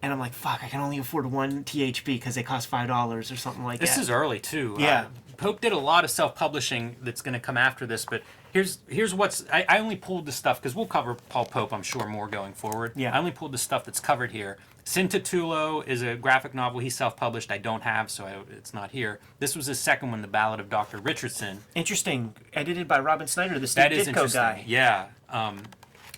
And I'm like, fuck, I can only afford one THB because they cost $5 or something like that. This is early, too. Yeah. Pope did a lot of self-publishing that's going to come after this, but here's what's... I only pulled the stuff, because we'll cover Paul Pope, I'm sure, more going forward. Yeah. I only pulled the stuff that's covered here. Sin Titulo is a graphic novel he self-published. I don't have, so it's not here. This was his second one, The Ballad of Dr. Richardson. Interesting. Edited by Robin Snyder, the Steve That is Ditko interesting. guy. Yeah.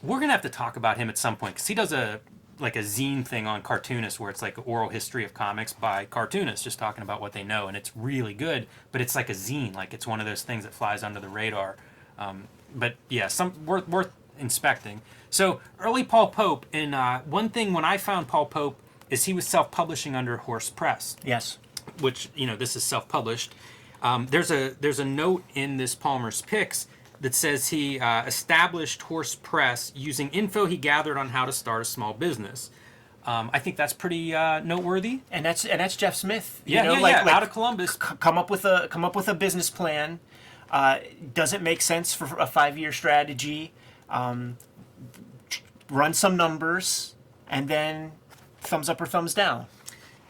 We're going to have to talk about him at some point, because he does a zine thing on Cartoonist where it's like an oral history of comics by cartoonists just talking about what they know, and it's really good, but it's like a zine. Like, it's one of those things that flies under the radar. But yeah, worth inspecting. So early Paul Pope, and one thing when I found Paul Pope is he was self-publishing under Horse Press. Yes. Which, this is self-published. There's a note in this Palmer's Picks that says he established Horse Press using info he gathered on how to start a small business. I think that's pretty noteworthy. And that's Jeff Smith. Yeah, out of Columbus. Come up with a business plan. Does it make sense for a 5-year strategy? Run some numbers, and then thumbs up or thumbs down.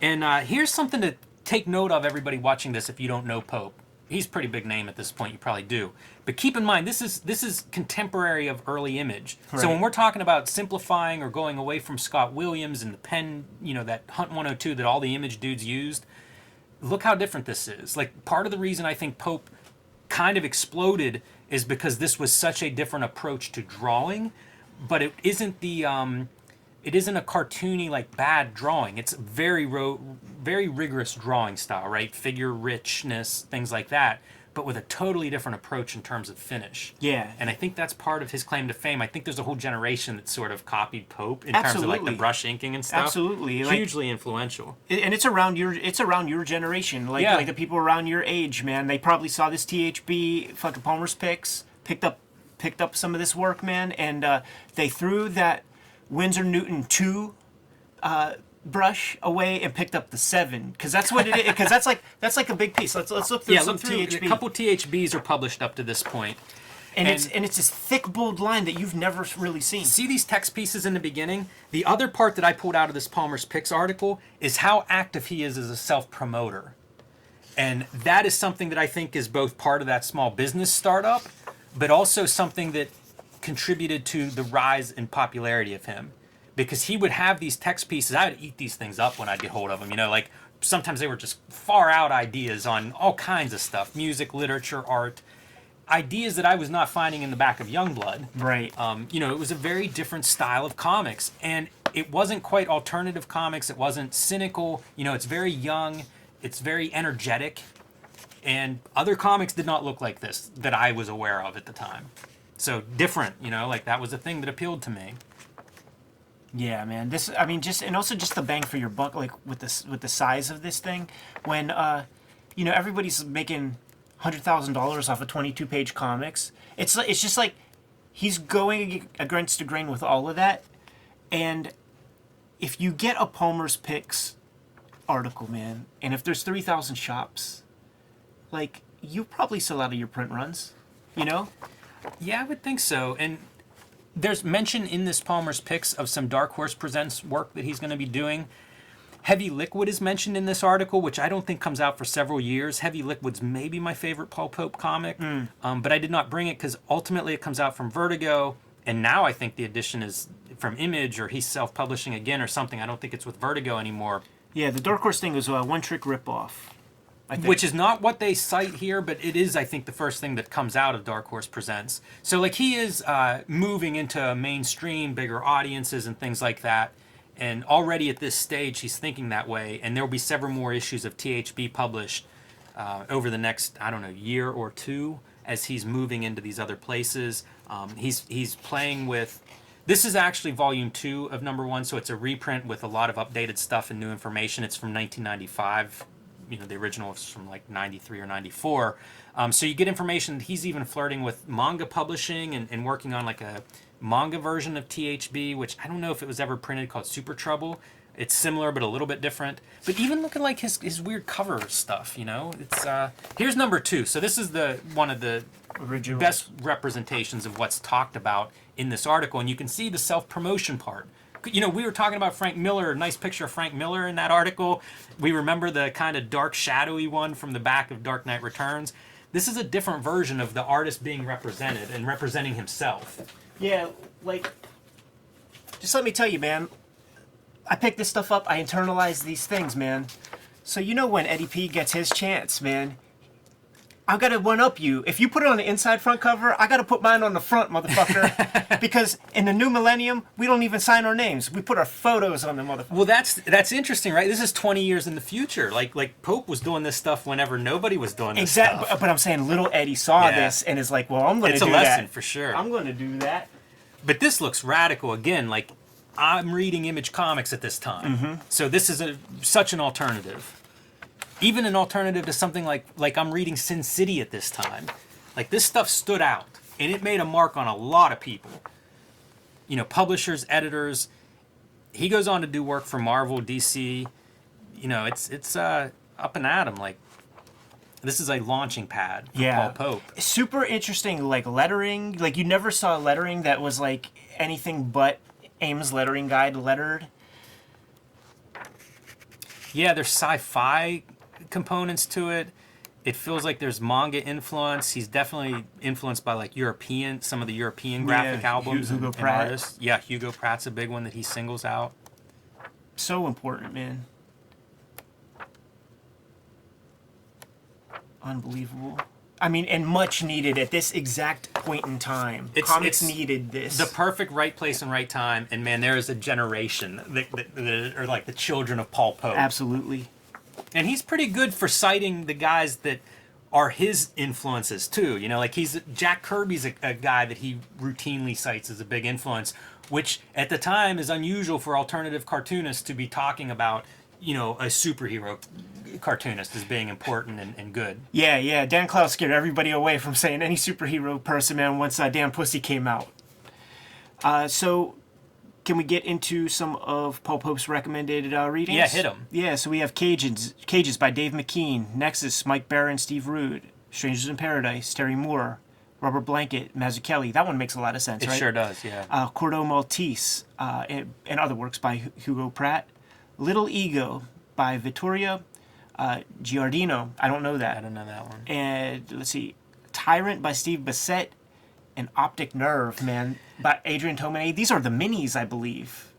And here's something to take note of, everybody watching this, if you don't know Pope. He's a pretty big name at this point, you probably do. But keep in mind, this is contemporary of early Image. Right. So when we're talking about simplifying or going away from Scott Williams and the pen, that Hunt 102 that all the Image dudes used, look how different this is. Like, part of the reason I think Pope kind of exploded is because this was such a different approach to drawing, but it isn't it isn't a cartoony, like, bad drawing. It's very rigorous drawing style, right? Figure richness, things like that, but with a totally different approach in terms of finish. Yeah. And I think that's part of his claim to fame. I think there's a whole generation that sort of copied Pope in Absolutely. terms of, like, the brush inking and stuff. Absolutely. Hugely influential. And it's around your generation. Like the people around your age, man. They probably saw this THB, fucking Palmer's Picks, picked up some of this work, man, and they threw that Winsor Newton 2 brush away and picked up the 7, because that's what it is. Because that's like a big piece. Let's look through some THB. A couple THBs are published up to this point. And it's this thick, bold line that you've never really seen. See these text pieces in the beginning? The other part that I pulled out of this Palmer's Picks article is how active he is as a self-promoter. And that is something that I think is both part of that small business startup, but also something that contributed to the rise in popularity of him. Because he would have these text pieces. I would eat these things up when I'd get hold of them. Like, sometimes they were just far out ideas on all kinds of stuff. Music, literature, art. Ideas that I was not finding in the back of Youngblood. Right. It was a very different style of comics. And it wasn't quite alternative comics. It wasn't cynical. It's very young. It's very energetic. And other comics did not look like this that I was aware of at the time. So different, like that was a thing that appealed to me. Yeah, man. And also just the bang for your buck, like with the size of this thing. When everybody's making $100,000 off of 22-page comics. It's just like he's going against the grain with all of that. And if you get a Palmer's Picks article, man, and if there's 3,000 shops, like, you probably sell out of your print runs, Yeah, I would think so. And There's mention in this Palmer's Picks of some Dark Horse Presents work that he's going to be doing. Heavy Liquid is mentioned in this article, which I don't think comes out for several years. Heavy Liquid's maybe my favorite Paul Pope comic, but I did not bring it because ultimately it comes out from Vertigo, and now I think the edition is from Image, or he's self-publishing again or something. I don't think it's with Vertigo anymore. Yeah, the Dark Horse thing was a one-trick ripoff, I think. Which is not what they cite here, but it is, I think, the first thing that comes out of Dark Horse Presents. So, like, he is moving into mainstream, bigger audiences and things like that. And already at this stage, he's thinking that way. And there will be several more issues of THB published over the next, I don't know, year or two as he's moving into these other places. He's playing with... This is actually volume 2 of number 1, so it's a reprint with a lot of updated stuff and new information. It's from 1995. You know, the original was from like 93 or 94. So you get information. He's even flirting with manga publishing and working on like a manga version of THB, which I don't know if it was ever printed, called Super Trouble. It's similar but a little bit different. But even look at like his weird cover stuff, you know. It's here's number 2. So this is the one of the Originals. best representations of what's talked about in this article, and you can see the self-promotion part. You know, we were talking about Frank Miller, nice picture of Frank Miller in that article. We remember the kind of dark, shadowy one from the back of Dark Knight Returns. This is a different version of the artist being represented and representing himself. Yeah, like, just let me tell you, man. I pick this stuff up. I internalize these things, man. So you know when Eddie P gets his chance, man. I gotta one-up you. If you put it on the inside front cover, I gotta put mine on the front, motherfucker. Because in the new millennium, we don't even sign our names. We put our photos on the motherfucker. Well, that's interesting, right? This is 20 years in the future. Like Pope was doing this stuff whenever nobody was doing this Exactly. stuff. But I'm saying little Eddie saw Yeah. this and is like, well, I'm gonna do that. It's a lesson for sure. I'm gonna do that. But this looks radical again. Like, I'm reading Image Comics at this time, so this is such an alternative. Even an alternative to something like I'm reading Sin City at this time. Like, this stuff stood out, and it made a mark on a lot of people. You know, publishers, editors. He goes on to do work for Marvel, DC. You know, it's up and at him. Like, this is a launching pad for Paul Pope. Super interesting, like, lettering. Like, you never saw lettering that was, like, anything but Ames Lettering Guide lettered. Yeah, there's sci-fi components to it. It feels like there's manga influence. He's definitely influenced by like some of the European graphic albums Hugo and Pratt. artists. Yeah, Hugo Pratt's a big one that he singles out. So important, man. Unbelievable. I mean, and much needed at this exact point in time. Comics needed this. The perfect right place and right time. And man, there is a generation that are like the children of Paul Pope. Absolutely. And he's pretty good for citing the guys that are his influences too. You know, like Jack Kirby's a guy that he routinely cites as a big influence, which at the time is unusual for alternative cartoonists to be talking about, you know, a superhero cartoonist as being important and good. Yeah. Dan Clouse scared everybody away from saying any superhero person, man, once Dan Pussy came out. So can we get into some of Paul Pope's recommended readings? Yeah, hit them. Yeah, so we have Cages by Dave McKean, Nexus, Mike Barron, Steve Rude, Strangers in Paradise, Terry Moore, Rubber Blanket, Mazzucchelli. That one makes a lot of sense, right? It sure does, yeah. Cordo Maltese, and other works by Hugo Pratt. Little Ego by Vittorio Giardino. I don't know that. I don't know that one. And let's see, Tyrant by Steve Bissett, and Optic Nerve, man, by Adrian Tomine. These are the minis, I believe.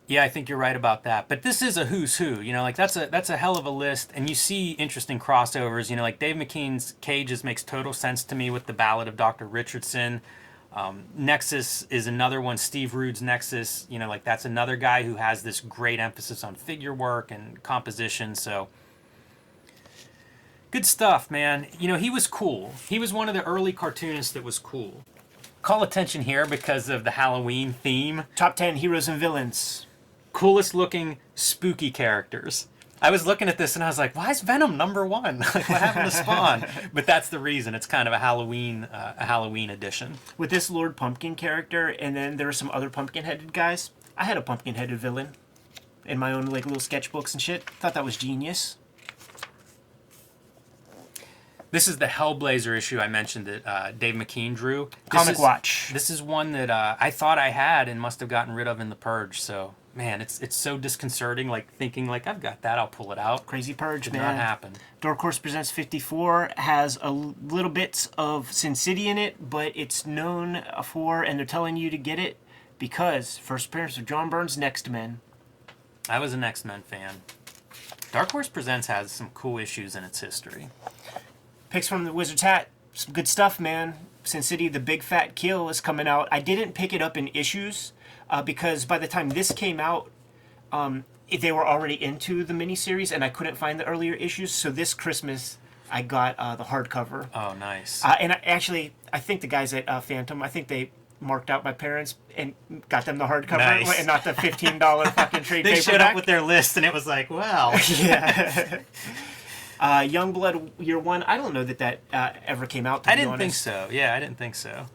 Yeah, I think you're right about that. But this is a who's who. You know, like that's a hell of a list, and you see interesting crossovers. You know, like Dave McKean's Cages makes total sense to me with the Ballad of Dr. Richardson. Nexus is another one. Steve Rude's Nexus. You know, like that's another guy who has this great emphasis on figure work and composition. So good stuff, man. You know, he was cool. He was one of the early cartoonists that was cool. Call attention here because of the Halloween theme. Top 10 heroes and villains. Coolest looking spooky characters. I was looking at this and I was like, why is Venom number 1? Like, what happened to Spawn? But that's the reason. It's kind of a Halloween edition. With this Lord Pumpkin character, and then there were some other pumpkin-headed guys. I had a pumpkin-headed villain in my own like little sketchbooks and shit. Thought that was genius. This is the Hellblazer issue I mentioned that Dave McKean drew. Comic Watch. This is one that I thought I had and must have gotten rid of in the Purge. So, man, it's so disconcerting, like thinking, like, I've got that, I'll pull it out. Crazy Purge, Did man. not happen. Dark Horse Presents 54 has a little bits of Sin City in it, but it's known for, and they're telling you to get it, because first appearance of John Byrne's Next Men. I was an X-Men fan. Dark Horse Presents has some cool issues in its history. Picks from the Wizard's Hat. Some good stuff, man. Sin City, The Big Fat Kill is coming out. I didn't pick it up in issues because by the time this came out, they were already into the miniseries and I couldn't find the earlier issues. So this Christmas, I got the hardcover. Oh, nice. And I think the guys at Phantom, I think they marked out my parents and got them the hardcover Nice. and not the $15 fucking trade They paperback. showed up with their list and it was like, well. Yeah. Youngblood Year One. I don't know that ever came out. I didn't think so. Yeah, I didn't think so.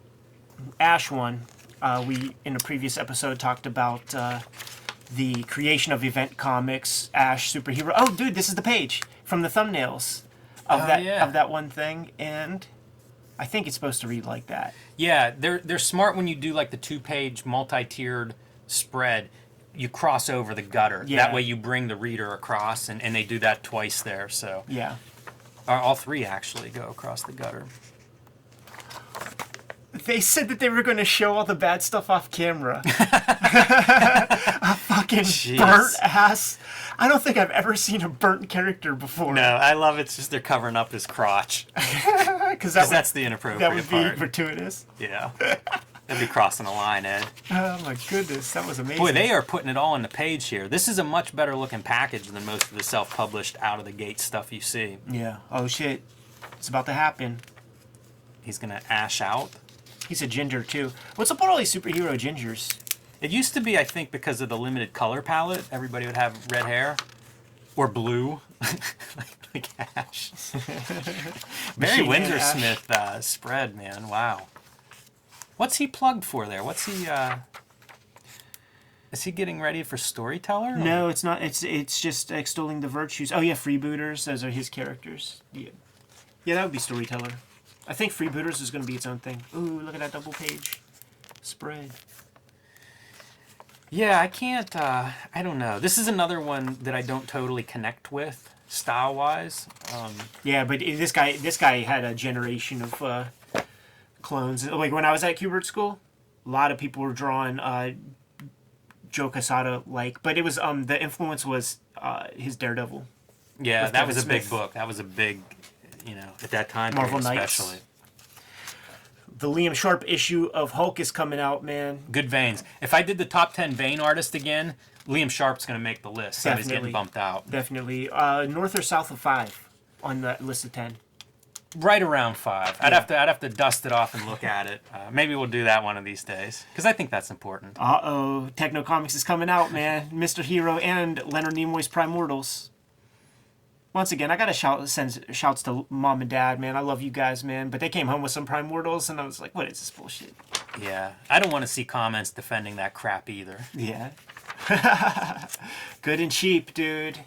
Ash One. We in a previous episode talked about the creation of Event Comics. Ash superhero. Oh, dude, this is the page from the thumbnails of that one thing, and I think it's supposed to read like that. Yeah, they're smart when you do like the 2-page multi-tiered spread. You cross over the gutter. Yeah. That way you bring the reader across, and they do that twice there. So Yeah. all three actually go across the gutter. They said that they were going to show all the bad stuff off camera. A fucking Jeez. burnt ass. I don't think I've ever seen a burnt character before. No, I love it's just they're covering up his crotch. Because That's the inappropriate that would be part. gratuitous. Yeah. That'd be crossing the line, Ed. Oh my goodness, that was amazing. Boy, they are putting it all on the page here. This is a much better looking package than most of the self-published out-of-the-gate stuff you see. Yeah. Oh shit, it's about to happen. He's going to ash out. He's a ginger too. What's up with all these superhero gingers? It used to be, I think, because of the limited color palette, everybody would have red hair. Or blue. like Ash. Barry Machine Man Windsor Ash. Smith spread, man. Wow. What's he plugged for there? What's he... Is he getting ready for Storyteller? No, it's not. It's just extolling the virtues. Oh yeah, Freebooters. Those are his characters. Yeah, that would be Storyteller. I think Freebooters is going to be its own thing. Ooh, look at that double page spread. Yeah, I can't... I don't know. This is another one that I don't totally connect with, style-wise. Yeah, but this guy had a generation of clones. Like when I was at Kubert School, a lot of people were drawing Joe Quesada like, but it was the influence was his Daredevil. Yeah, With that Kevin was a big Smith. book. That was a big, at that time, Marvel period Knights. especially. The Liam Sharp issue of Hulk is coming out, man. Good veins. If I did the top 10 vein artist again, Liam Sharp's going to make the list. So he's Definitely. getting bumped out. Definitely. North or south of 5 on the list of 10. Right around 5. I'd have to dust it off and look at it. Maybe we'll do that one of these days because I think that's important. Uh-oh. Techno Comics is coming out, man. Mr. Hero and Leonard Nimoy's Primortals. Once again, I gotta send shouts to Mom and Dad, man. I love you guys, man. But they came home with some Primortals, and I was like, what is this bullshit? Yeah, I don't want to see comments defending that crap either. Yeah. Good and cheap, dude.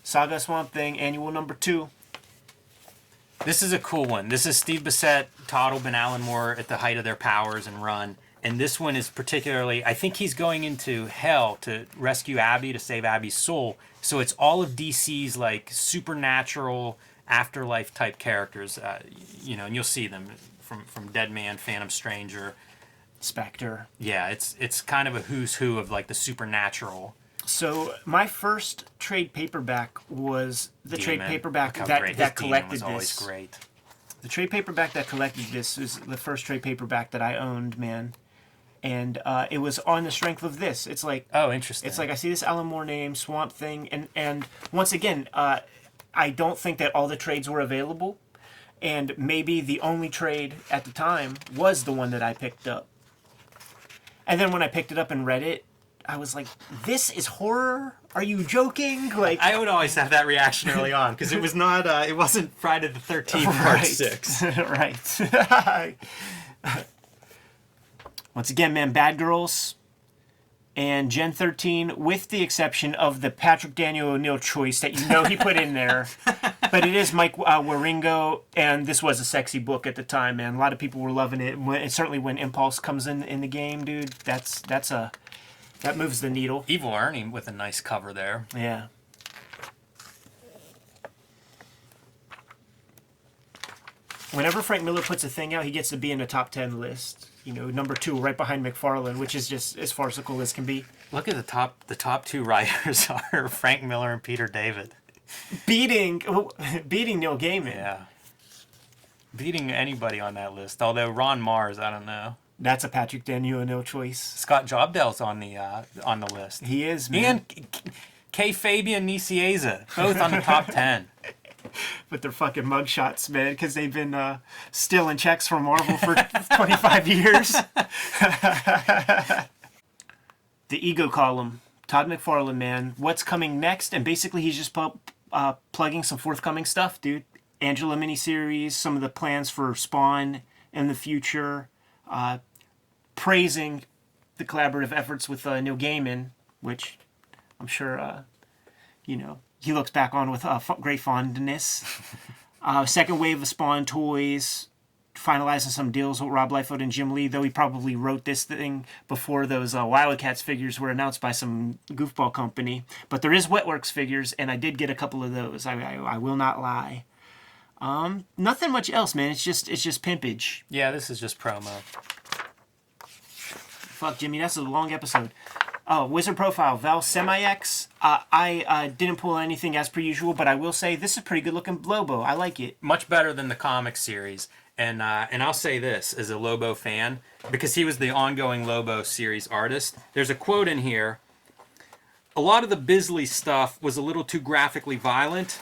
Saga Swamp Thing, annual number 2. This is a cool one. This is Steve Bissett, Todd Obin, Alan Moore at the height of their powers and run. And this one is particularly, I think he's going into hell to rescue Abby, to save Abby's soul. So it's all of DC's like supernatural afterlife type characters, and you'll see them from Dead Man, Phantom Stranger, Spectre. Yeah, it's kind of a who's who of like the supernatural. So my first trade paperback was the trade Gaiman. paperback Look how great. that His Gaiman collected was always this. great. The trade paperback that collected this was the first trade paperback that I owned, man. And it was on the strength of this. It's like, Oh, interesting. it's like I see this Alan Moore name, Swamp Thing, and once again, I don't think that all the trades were available, and maybe the only trade at the time was the one that I picked up. And then when I picked it up and read it, I was like, "This is horror? Are you joking?" Like, I would always have that reaction early on because it was not. It wasn't Friday the 13th Part 6. Right. Once again, man, Bad Girls and Gen 13, with the exception of the Patrick Daniel O'Neill choice that he put in there. But it is Mike Waringo, and this was a sexy book at the time, man. A lot of people were loving it. And certainly when Impulse comes in the game, dude, that moves the needle. Evil Ernie with a nice cover there. Yeah. Whenever Frank Miller puts a thing out, he gets to be in the top 10 list. You know, number 2, right behind McFarlane, which is just as farcical as can be. Look at the top 2 writers are Frank Miller and Peter David. Beating Neil Gaiman. Yeah. Beating anybody on that list. Although Ron Mars, I don't know. That's a Patrick Daniel choice. Scott Jobdell's on the list. He is, man. And Kayfabe and Nicieza, both on the top 10. With their fucking mugshots, man, because they've been stealing checks from Marvel for 25 years. The Ego Column. Todd McFarlane, man. What's coming next? And basically he's just plugging some forthcoming stuff, dude. Angela miniseries, some of the plans for Spawn in the future. Praising the collaborative efforts with Neil Gaiman, which I'm sure, he looks back on with great fondness. Second wave of Spawn toys, finalizing some deals with Rob Liefeld and Jim Lee, though he probably wrote this thing before those Wildcats figures were announced by some goofball company. But there is Wetworks figures, and I did get a couple of those. I will not lie. Nothing much else, man. It's just pimpage. Yeah, this is just promo. Fuck, Jimmy, that's a long episode. Wizard Profile, Val Semi-X. I didn't pull anything as per usual, but I will say this is a pretty good looking Lobo. I like it. Much better than the comic series. And I'll say this as a Lobo fan, because he was the ongoing Lobo series artist. There's a quote in here. A lot of the Bisley stuff was a little too graphically violent.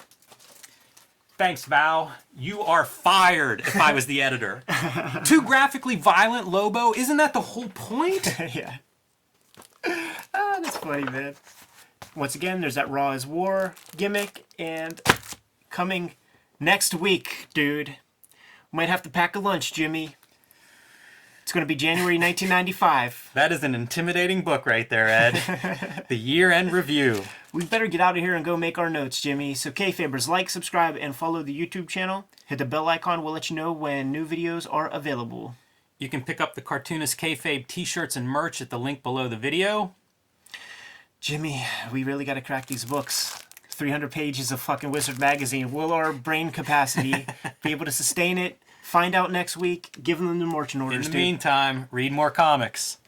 Thanks, Val. You are fired if I was the editor. Too graphically violent, Lobo? Isn't that the whole point? Yeah. That's funny, man. Once again, there's that Raw is War gimmick, and coming next week, dude. Might have to pack a lunch, Jimmy. It's going to be January 1995. That is an intimidating book right there, Ed. The year-end review. We better get out of here and go make our notes, Jimmy. So Kayfabers, like, subscribe, and follow the YouTube channel. Hit the bell icon. We'll let you know when new videos are available. You can pick up the Cartoonist Kayfabe t-shirts and merch at the link below the video. Jimmy, we really got to crack these books. 300 pages of fucking Wizard magazine. Will our brain capacity be able to sustain it? Find out next week. Give them the marching orders, In the meantime, read more comics.